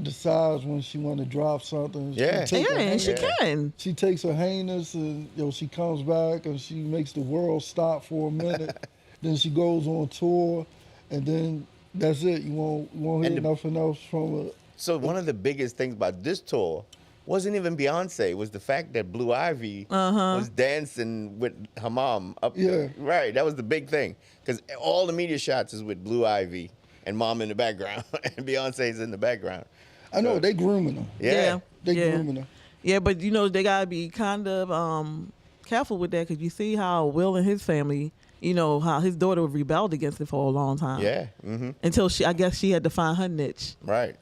decides when she want to drop something. Yeah. She take Yeah, her and she heinous- can. She takes her heinous and she comes back and she makes the world stop for a minute. Then she goes on tour, and then that's it. You won't hear And the- nothing else from her. So one of the biggest things about this tour wasn't even Beyonce. It was the fact that Blue Ivy was dancing with her mom up there. Yeah. Right. That was the big thing. Because all the media shots is with Blue Ivy and mom in the background. And Beyonce's in the background. I know So- they grooming her. Yeah. They yeah. grooming her. Yeah, but you know they gotta be kind of careful with that because you see how Will and his family, you know, how his daughter rebelled against it for a long time. Yeah. Mm-hmm. Until I guess she had to find her niche. Right.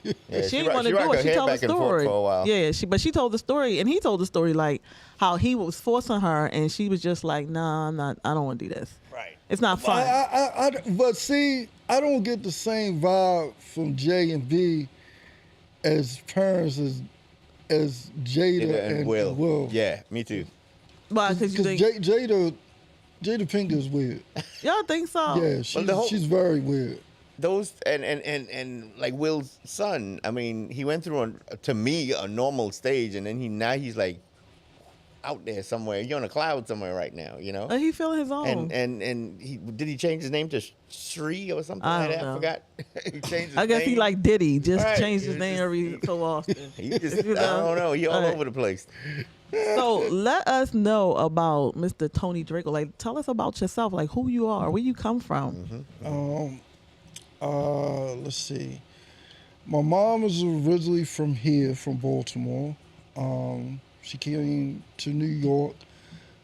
Yeah, She didn't rock- want to rocked do her it. She head told the back and forth story. for a while. Yeah, but she told the story, and he told the story like how he was forcing her, and she was just like, "Nah, I'm not. I don't want to do this. Right. It's not fun." But see, I don't get the same vibe from J and B as parents as Jada and Will. Yeah, me too. Why? Because you Because think Jada Pinkett is weird. y'all think so? Yeah, she's, the whole- she's very weird. Those and like Will's son, I mean, he went through to me a normal stage, and then now he's like out there somewhere. You're on a cloud somewhere right now, you know. He feeling his own. And he change his name to Shree or something I like don't that? know. I forgot. He changed his I guess he name. like Diddy, just Right. changed his It's name just- every so often. He just, You I don't know. He all Right. over the place. So let us know about Mr. Tony Drakhan. Like, tell us about yourself. Like, who you are, where you come from. Let's see. My mom is originally from here, from Baltimore. She came to New York,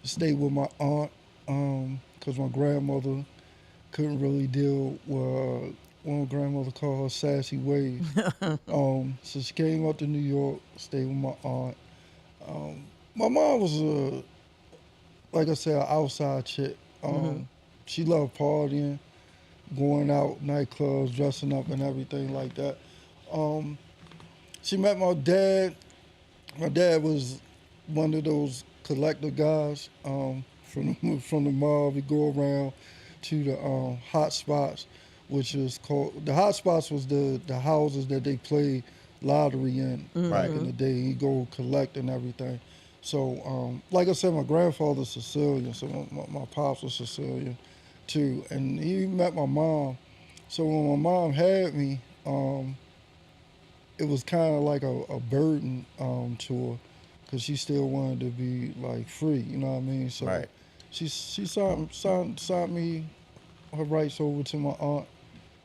stayed with my aunt, because my grandmother couldn't really deal with what my grandmother called her sassy ways. So she came up to New York, stayed with my aunt. My mom was like I said, an outside chick. She loved partying, going out, nightclubs, dressing up and everything like that. She met my dad My dad was one of those collector guys from the mall. We go around to the hot spots, which is called the hot spots was the houses that they played lottery in back Right. in the day. He go collect and everything. So, like I said, my grandfather's Sicilian, so my pops was Sicilian too, and he met my mom. So when my mom had me, it was kind of like a burden to her because she still wanted to be like free. You know what I mean? So Right. she signed me her rights over to my aunt,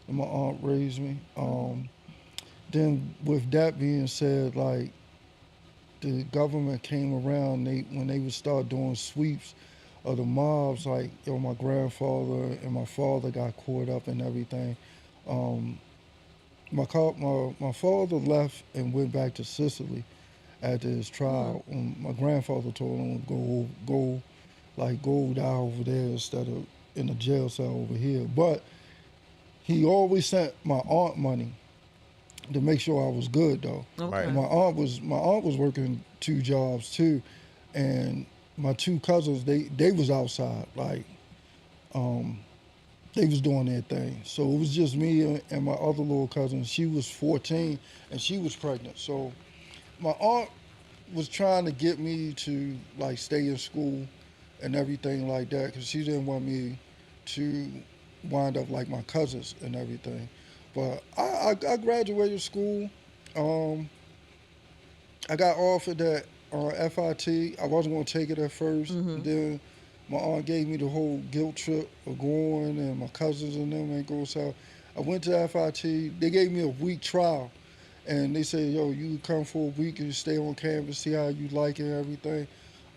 and my aunt raised me. Then with that being said, like the government came around, they when they would start doing sweeps of the mobs, like my grandfather and my father got caught up in everything. Um, my father left and went back to Sicily after his trial. My grandfather told him go die over there instead of in a jail cell over here. But he always sent my aunt money to make sure I was good though. Right. And Okay. my aunt was working two jobs too, and my two cousins they was outside like um, they was doing their thing. So it was just me and my other little cousin. She was 14 and she was pregnant. So my aunt was trying to get me to like stay in school and everything like that because she didn't want me to wind up like my cousins and everything. But I graduated school. Um, I got offered that FIT. I wasn't going to take it at first. Then my aunt gave me the whole guilt trip of going, and my cousins and them ain't go. So I went to FIT. They gave me a week trial, and they said, "Yo, you come for a week and stay on campus, see how you like it and everything."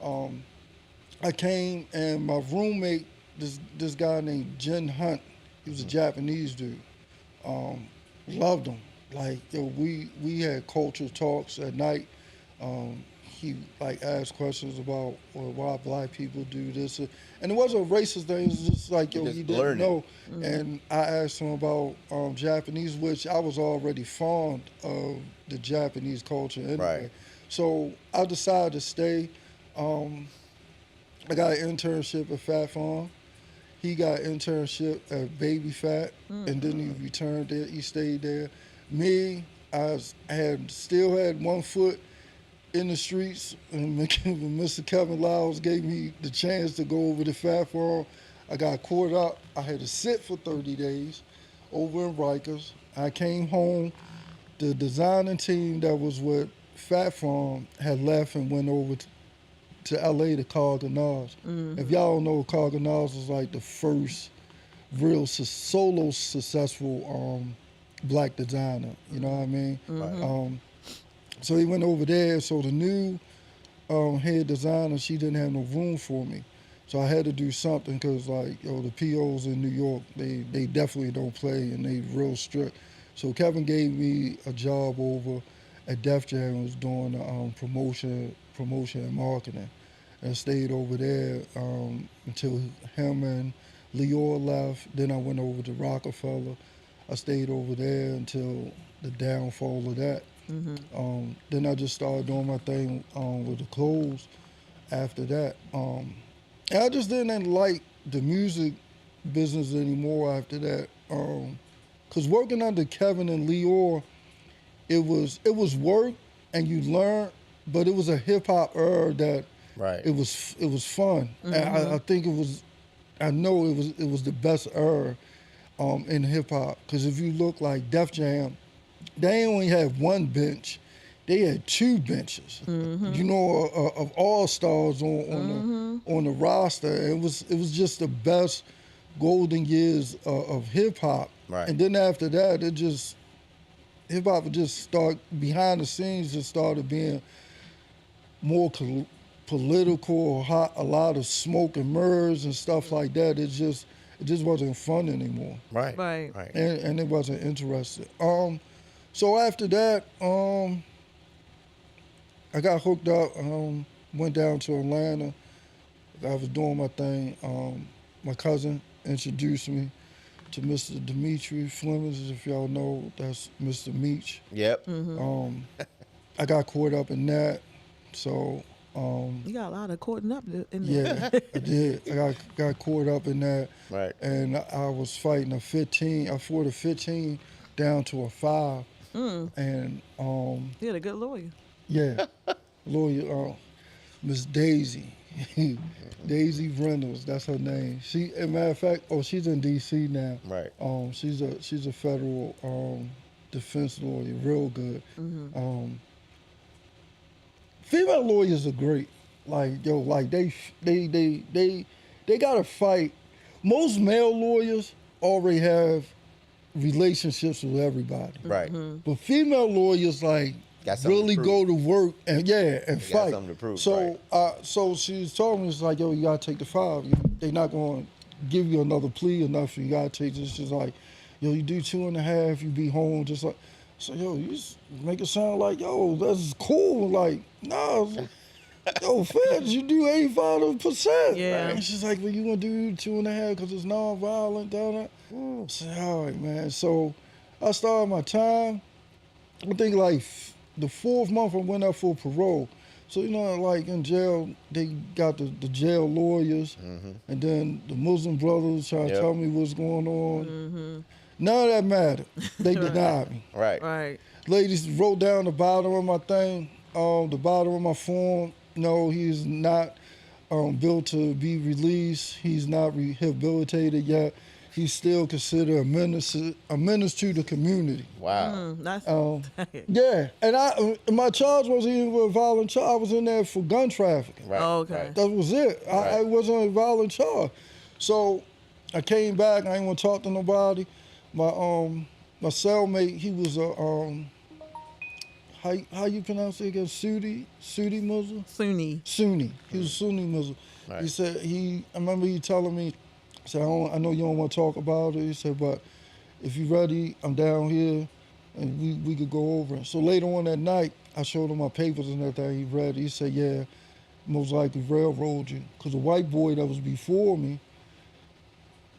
Um, I came, and my roommate, this guy named Jin Hunt, he was a Japanese dude. Um, Loved him. Like we had culture talks at night. He like asked questions about well, why black people do this, and it wasn't a racist thing. It was just like You he just didn't learning. know. And I asked him about Japanese, which I was already fond of the Japanese culture Right. anyway. So I decided to stay. Um, I got an internship at Fat Farm. He got internship at Baby Fat, and then he returned there. He stayed there. Me, had still had one foot in the streets, and Mr. Kevin Lyles gave me the chance to go over to Fat Farm. I got caught up. I had to sit for 30 days over in Rikers. I came home. The designing team that was with Fat Farm had left and went over to LA to Carganaz. If y'all don't know, Carganaz was like the first real solo successful black designer. You know what I mean? Right. Um, so he went over there. So the new head designer, she didn't have no room for me. So I had to do something because like the POs in New York, they definitely don't play and they real strict. So Kevin gave me a job over at Def Jam and was doing promotion and marketing, and stayed over there until him and Leor left. Then I went over to Rockefeller. I stayed over there until the downfall of that. Then I just started doing my thing with the clothes after that. And I just didn't like the music business anymore after that. Cause working under Kevin and Leor, it was work and you learn, but it was a hip hop era that Right. it was fun. And I think I know it was the best era in hip hop. Cause if you look like Def Jam, they only had one bench. They had two benches. You know, of all stars on the roster. It was just the best golden years of hip hop. Right. And then after that, it just hip hop would just start behind the scenes. Just started being more political, hot, a lot of smoke and mirrors and stuff like that. It just wasn't fun anymore, Right. Right. Right. and it wasn't interesting. So after that, I got hooked up. Went down to Atlanta. I was doing my thing. My cousin introduced me to Mr. Dimitri Flemings. If y'all know, that's Mr. Meach. Yep. Um, I got caught up in that. So You got a lot of courting up in yeah, there. I did. I got caught up in that, Right. and I was fighting a 15. I fought a 15 down to a 5, and You had a good lawyer. yeah, lawyer Miss Daisy. Daisy Reynolds, that's her name. She, as a matter of fact, she's in D.C. now. Right. She's a federal defense lawyer, real good. Um, Female lawyers are great. Like like they gotta fight. Most male lawyers already have relationships with everybody, Right. but female lawyers like Got something really to go prove. to work and and They got fight. something to prove, So so she's telling me, it's like, yo, you gotta take the 5. They're not gonna give you another plea or nothing. You gotta take this. She's like, yo, you do 2.5, you be home just like. So yo, you just make it sound like, yo, that's cool. Like, nah, yo, feds, you do 85%. Yeah. And she's like, well, you gonna do 2.5 because it's non-violent, down there. I said, all right, man. So I started my time. I think like the 4th month I went up for parole. So, like in jail, they got the jail lawyers, and then the Muslim brothers trying to Yep. tell me what's going on. None of that mattered. They denied me. Right. Right. Ladies wrote down the bottom of my thing, the bottom of my form. No, he's not built to be released. He's not rehabilitated yet. He's still considered a menace to the community. Wow. That's Yeah, and my charge wasn't even a violent charge. I was in there for gun trafficking. Right. Oh, okay. Right. That was it. I Right. wasn't a violent charge. So I came back. I didn't want to talk to nobody. My cellmate, he was a how you pronounce it again? Sunni Muslim. Sunni. Sunni. He was a Sunni Muslim. Right. He said I remember he telling me, he said, I know you don't want to talk about it. He said, but if you're ready, I'm down here and we could go over it. So later on that night, I showed him my papers and everything. He read it. He said, yeah, most likely railroad you. Because the white boy that was before me,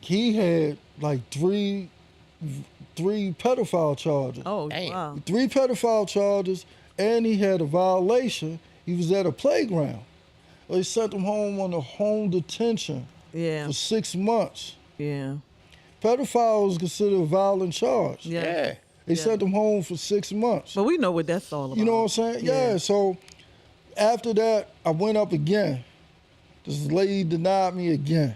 he had like three pedophile charges. Oh, Damn. wow. 3 pedophile charges, and he had a violation. He was at a playground. They sent him home on a home detention Yeah. for 6 months. Yeah. Pedophile is considered a violent charge. Yeah. Yeah. They Yeah. sent him home for 6 months. But we know what that's all about. You know what I'm saying? Yeah. So after that, I went up again. This lady denied me again.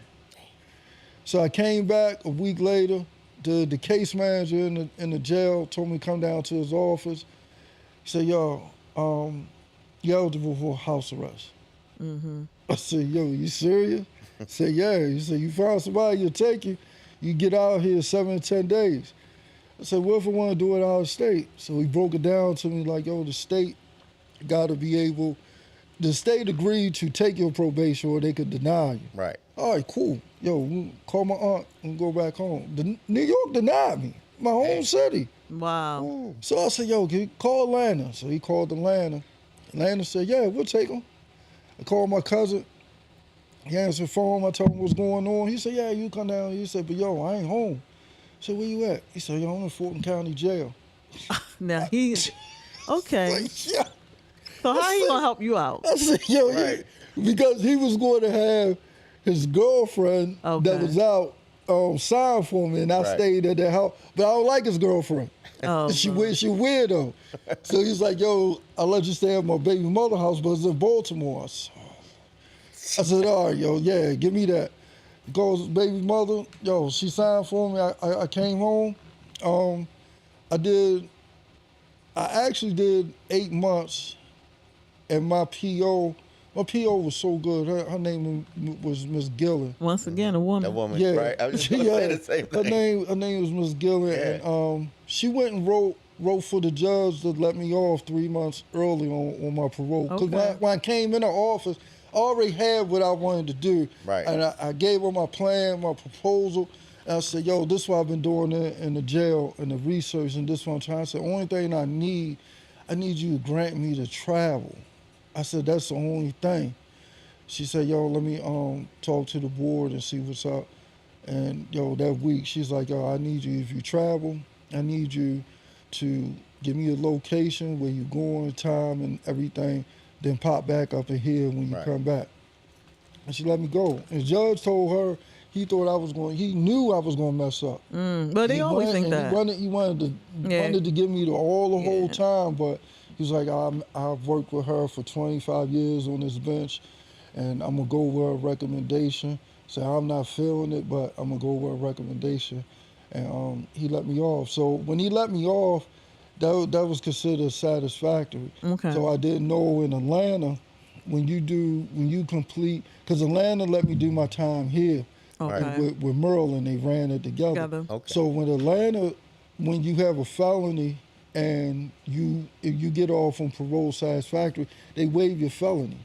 So I came back a week later. The case manager in the jail told me to come down to his office. He said, yo, you eligible for house arrest. I said, yo, you serious? He said, yeah. He said, you find somebody, you'll take you. You get out here 7 to 10 days. I said, what if I want to do it out of state? So he broke it down to me like, yo, the state got to be able, the state agreed to take your probation or they could deny you. Right. All right, cool. Yo, we'll call my aunt and go back home. New York denied me, my home city. Wow. So I said, yo, can you call Atlanta? So he called Atlanta. Atlanta said, yeah, we'll take him. I called my cousin. He answered the phone. I told him what's going on. He said, yeah, you come down. He said, but yo, I ain't home. I said, where you at? He said, yo, I'm in Fulton County Jail. Now he. Okay. Like, yeah. So how he gonna help you out? I said, yo, Right. because he was going to have his girlfriend Okay. that was out sign for me, and I Right. stayed at their house. But I don't like his girlfriend. Oh, She no. she weirdo. So he's like, yo, I'll let you stay at my baby mother's house, but it's in Baltimore. I said, all right, yo, yeah, give me that. Goes baby mother, yo, she signed for me. I came home. I actually did 8 months, and my PO was so good. Her name was Miss Gillen. Once again, a woman. That woman. Yeah, Right. I was just gonna say the same thing. Her name was Miss Gillen, Yeah. and she went and wrote for the judge to let me off 3 months early on my parole. Because Okay. when I came in the office, I already had what I wanted to do. Right. And I gave her my plan, my proposal. And I said, yo, this is what I've been doing in the jail and the research, and this is what I'm trying to say. The only thing I need you to grant me to travel. I said, that's the only thing. She said, yo, let me talk to the board and see what's up. And, yo, that week, she's like, yo, I need you, if you travel, I need you to give me a location where you're going, time and everything. then pop back up in here when you Right. come back. And she let me go. And the judge told her he thought I was going. He knew I was going to mess up. But they He always think and that. he wanted to Yeah. wanted to give me the whole Yeah. time, but he was like, I've worked with her for 25 years on this bench, and I'm gonna go with a recommendation. So I'm not feeling it, but I'm gonna go with a recommendation, and he let me off. So when he let me off, that was considered satisfactory. Okay. So I didn't know in Atlanta when you complete, because Atlanta let me do my time here. Okay. And with Maryland, they ran it together. Together. Okay. So when you have a felony and if you get off on parole satisfactory, they waive your felony.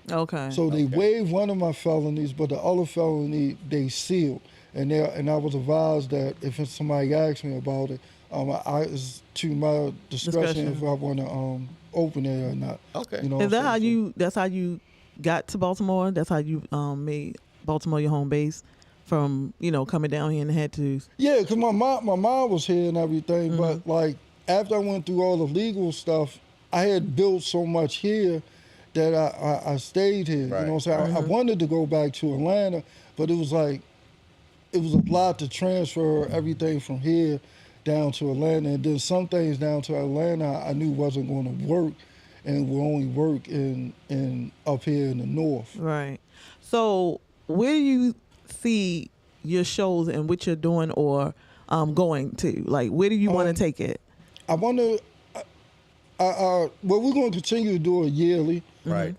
Okay. So they Okay. waived one of my felonies, but the other felony they sealed. And I was advised that if somebody asked me about it, it's to my discretion if I want to open it or not. Okay. You know Is what that I'm how saying? you? That's how you got to Baltimore. That's how you made Baltimore your home base from coming down here and had to. Yeah, because my mom was here and everything, Mm-hmm. but like after I went through all the legal stuff, I had built so much here that I stayed here. Right. You know what I'm saying? I wanted to go back to Atlanta, but it was a lot to transfer everything from here down to Atlanta, and then some things down to Atlanta I knew wasn't going to work, and would only work in up here in the north. Right. So where do you see your shows and what you're doing or going to? Like, where do you want to take it? I want to. Well, we're going to continue to do it yearly. Right.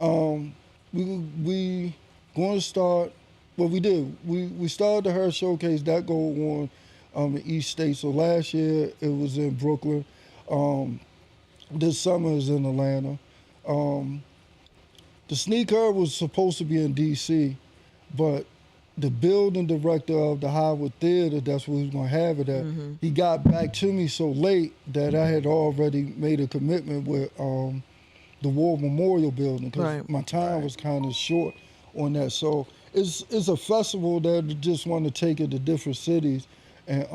We going to start. Well, we did. We started the Her Showcase that go on in each state. So last year it was in Brooklyn. This summer is in Atlanta. The Sneaker was supposed to be in D.C., but the building director of the Howard Theater, that's where he was going to have it at, he got back to me so late that I had already made a commitment with the War Memorial Building because Right. my time was kind of short on that. So it's a festival that just want to take it to different cities and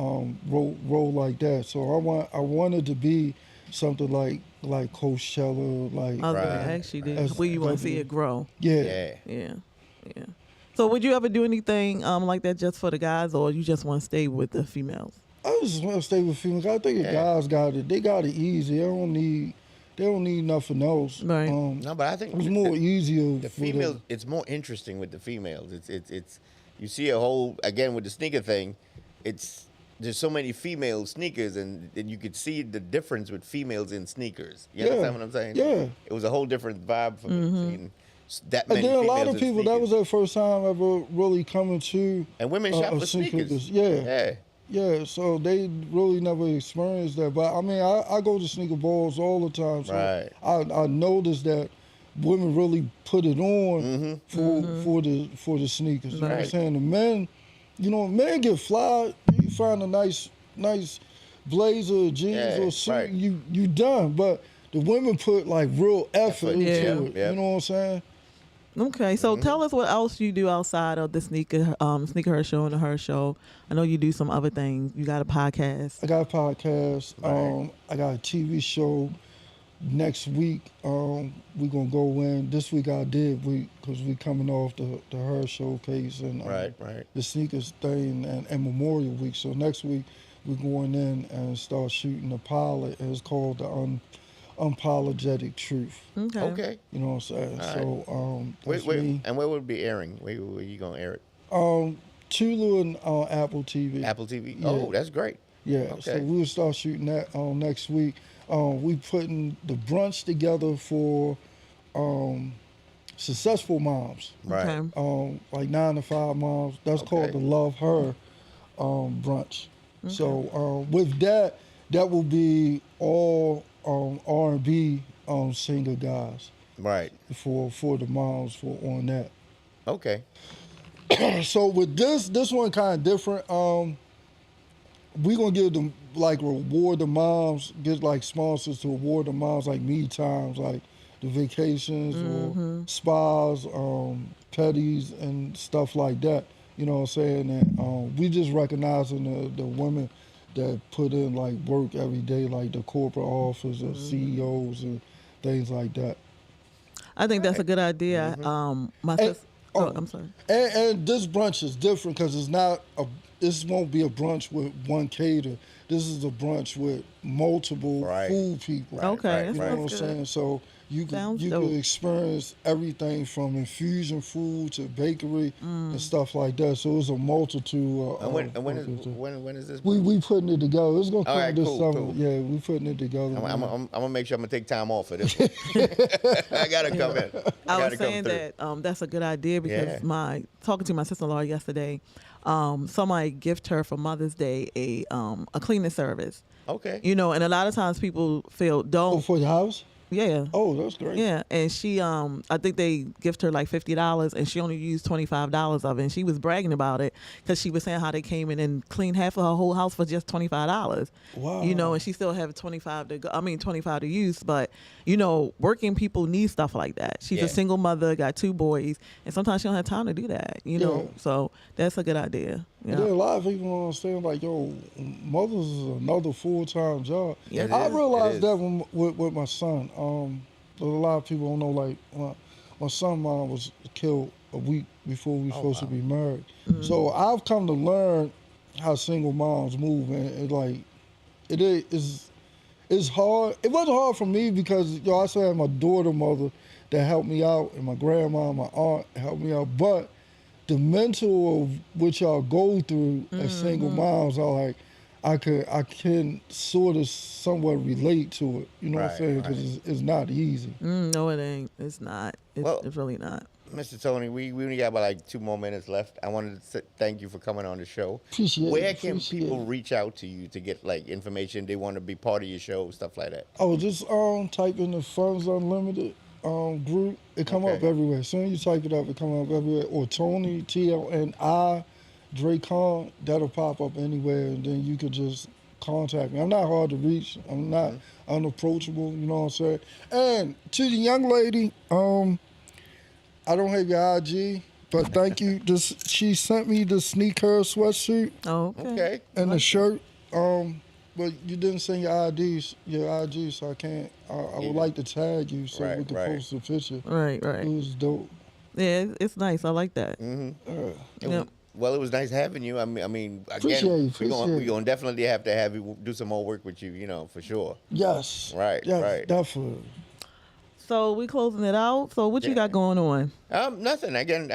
roll like that. So I wanted to be something like Coachella, like I was Right. going to ask you, That's- where you want to see that's- it grow? Yeah. Yeah. Yeah. So would you ever do anything like that just for the guys, or you just want to stay with the females? I just want to stay with females. I think the guys got it. They got it easy. They don't need nothing else. Right. No, but I think It's more easier the for them. females. It's more interesting with the females. It's you see a whole again with the sneaker thing. There's so many female sneakers, and you could see the difference with females in sneakers. You Yeah. understand what I'm saying? Yeah. It was a whole different vibe for me seeing that And many then a lot females of in people, that sneakers. was their first time ever really coming to And women shop for sneakers. Yeah. Yeah. Yeah, so they really never experienced that. But I mean, I go to sneaker balls all the time. So Right. I noticed that women really put it on for the sneakers. You know what I'm Right. saying? The men, men get fly. You find a nice blazer, jeans, Yeah, or suit, right. you done. But the women put like real effort into Yeah. it. Yep. You know what I'm saying? Okay, so tell us what else you do outside of the sneaker Her Show and the Her Show. I know you do some other things. You got a podcast. I got a podcast. Right. I got a TV show. Next week, we're gonna go in. This week I did because we coming off the Her Showcase and Right. the sneakers thing and Memorial Week. So next week we're going in and start shooting a pilot. And it's called the Unapologetic Truth. Okay. Okay. You know what I'm saying? All right. So that's Wait, me. and where would it be airing? Where you gonna air it? Tulu and Apple TV. Apple TV. Yeah. Oh, that's great. Yeah, so Okay. we'll start shooting that next week. We putting the brunch together for successful moms, Right. Okay. like 9 to 5 moms. That's called Okay. the Love Her brunch. So with that will be all R&B singer guys Right. for the moms for on that. Okay. So with this one kind of different. We gonna give them like reward the moms, get like sponsors to reward the moms, like me times, like the vacations or spas, petties and stuff like that. You know what I'm saying? And we just recognizing the women that put in like work every day, like the corporate officers and CEOs and things like that. I think that's a good idea. My And- sister. Oh, I'm sorry. And this brunch is different because it's not a. This won't be a brunch with one cater. This is a brunch with multiple Right. food people. Right, Okay, right, that You know right. what I'm sounds good. saying? So you Sounds could dope. experience everything from infusion food to bakery and stuff like that. So it's a multitude. And when of things. when is this? We putting it together. It's gonna All come right, this cool, summer. cool. Yeah, we putting it together. I'm man. gonna make sure I'm gonna take time off for this one. I gotta come in. I gotta was come saying through. that that's a good idea because Yeah. talking to my sister-in-law yesterday, somebody gift her for Mother's Day a cleaning service. Okay. You know, and a lot of times people feel Oh, don't. for your house? Yeah. Oh, that's great. Yeah, and she, I think they gift her like $50, and she only used $25 of it. And she was bragging about it because she was saying how they came in and cleaned half of her whole house for just $25. Wow. You know, and she still have 25 to go. I mean, 25 to use, but you know, working people need stuff like that. She's Yeah. a single mother, got 2 boys, and sometimes she don't have time to do that. You know, Yeah. so that's a good idea. And then a lot of people don't understand, like, yo, mothers is another full-time job. Yeah, it I is, realized it that is. with my son. A lot of people don't know, like, my son mom was killed a week before we were supposed to be married. So I've come to learn how single moms move, and it's hard. It wasn't hard for me because, yo, I still had my daughter mother that helped me out, and my grandma and my aunt helped me out, but the mental of what y'all go through as single moms are like, I can sort of somewhat relate to it. You know what I'm Right, saying? Because right. it's not easy. No, it ain't. It's not. Well- It's really not. Mr. Tony, we only got about like 2 more minutes left. I wanted to thank you for coming on the show. Appreciate it, Where can appreciate people it. reach out to you to get like information? They want to be part of your show, stuff like that. Oh, just type in the Funds Unlimited group. It come up Okay. everywhere. As soon as you type it up, it come up everywhere. Or Tony TLNI Drakhan. That'll pop up anywhere, and then you could just contact me. I'm not hard to reach. I'm not unapproachable. You know what I'm saying? And to the young lady, I don't have your IG, but thank you. She sent me the sneaker sweatshirt Oh, okay. Okay. and the shirt. But you didn't send your IG, so I can't. I would like to tag you so we Right, can right. post a picture. Right, It right. was dope. Yeah, it's nice. I like that. Yep. Well, it was nice having you. I mean, Appreciate again, you, appreciate we're gonna definitely have to have you do some more work with you. You know, for sure. Yes. Right, Yes, right. definitely. So we closing it out. So what you Yeah. got going on? Nothing. Again,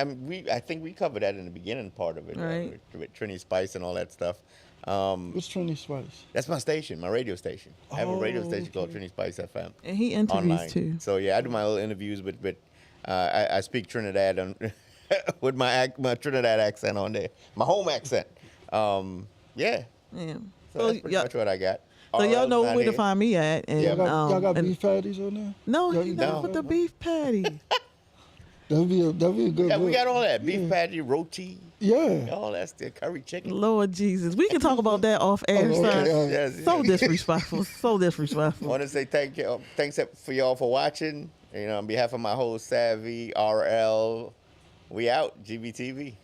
I think we covered that in the beginning part of it, Right. with Trini Spice and all that stuff. What's Trini Spice? That's my station, my radio station. I have a radio Oh, station called Trini Spice FM. And he interviews Online. too. So yeah, I do my little interviews with I speak Trinidad on, with my Trinidad accent on there, my home accent. Yeah. Yeah. So that's pretty much what I got. So y'all RL's know not where to here. find me at. And, Yeah. Y'all got and- beef patties on there? No, Y'all he eat not No. with the beef patty. That'd be a good Yeah, we look. got all that beef patty, roti, Yeah. all that still curry chicken. Lord Jesus. We can talk about that off air. Oh, okay, son. all right. Yes, So yes. disrespectful. So disrespectful. Want to say thanks for y'all for watching. You know, on behalf of my whole Savvy RL, we out GBTV.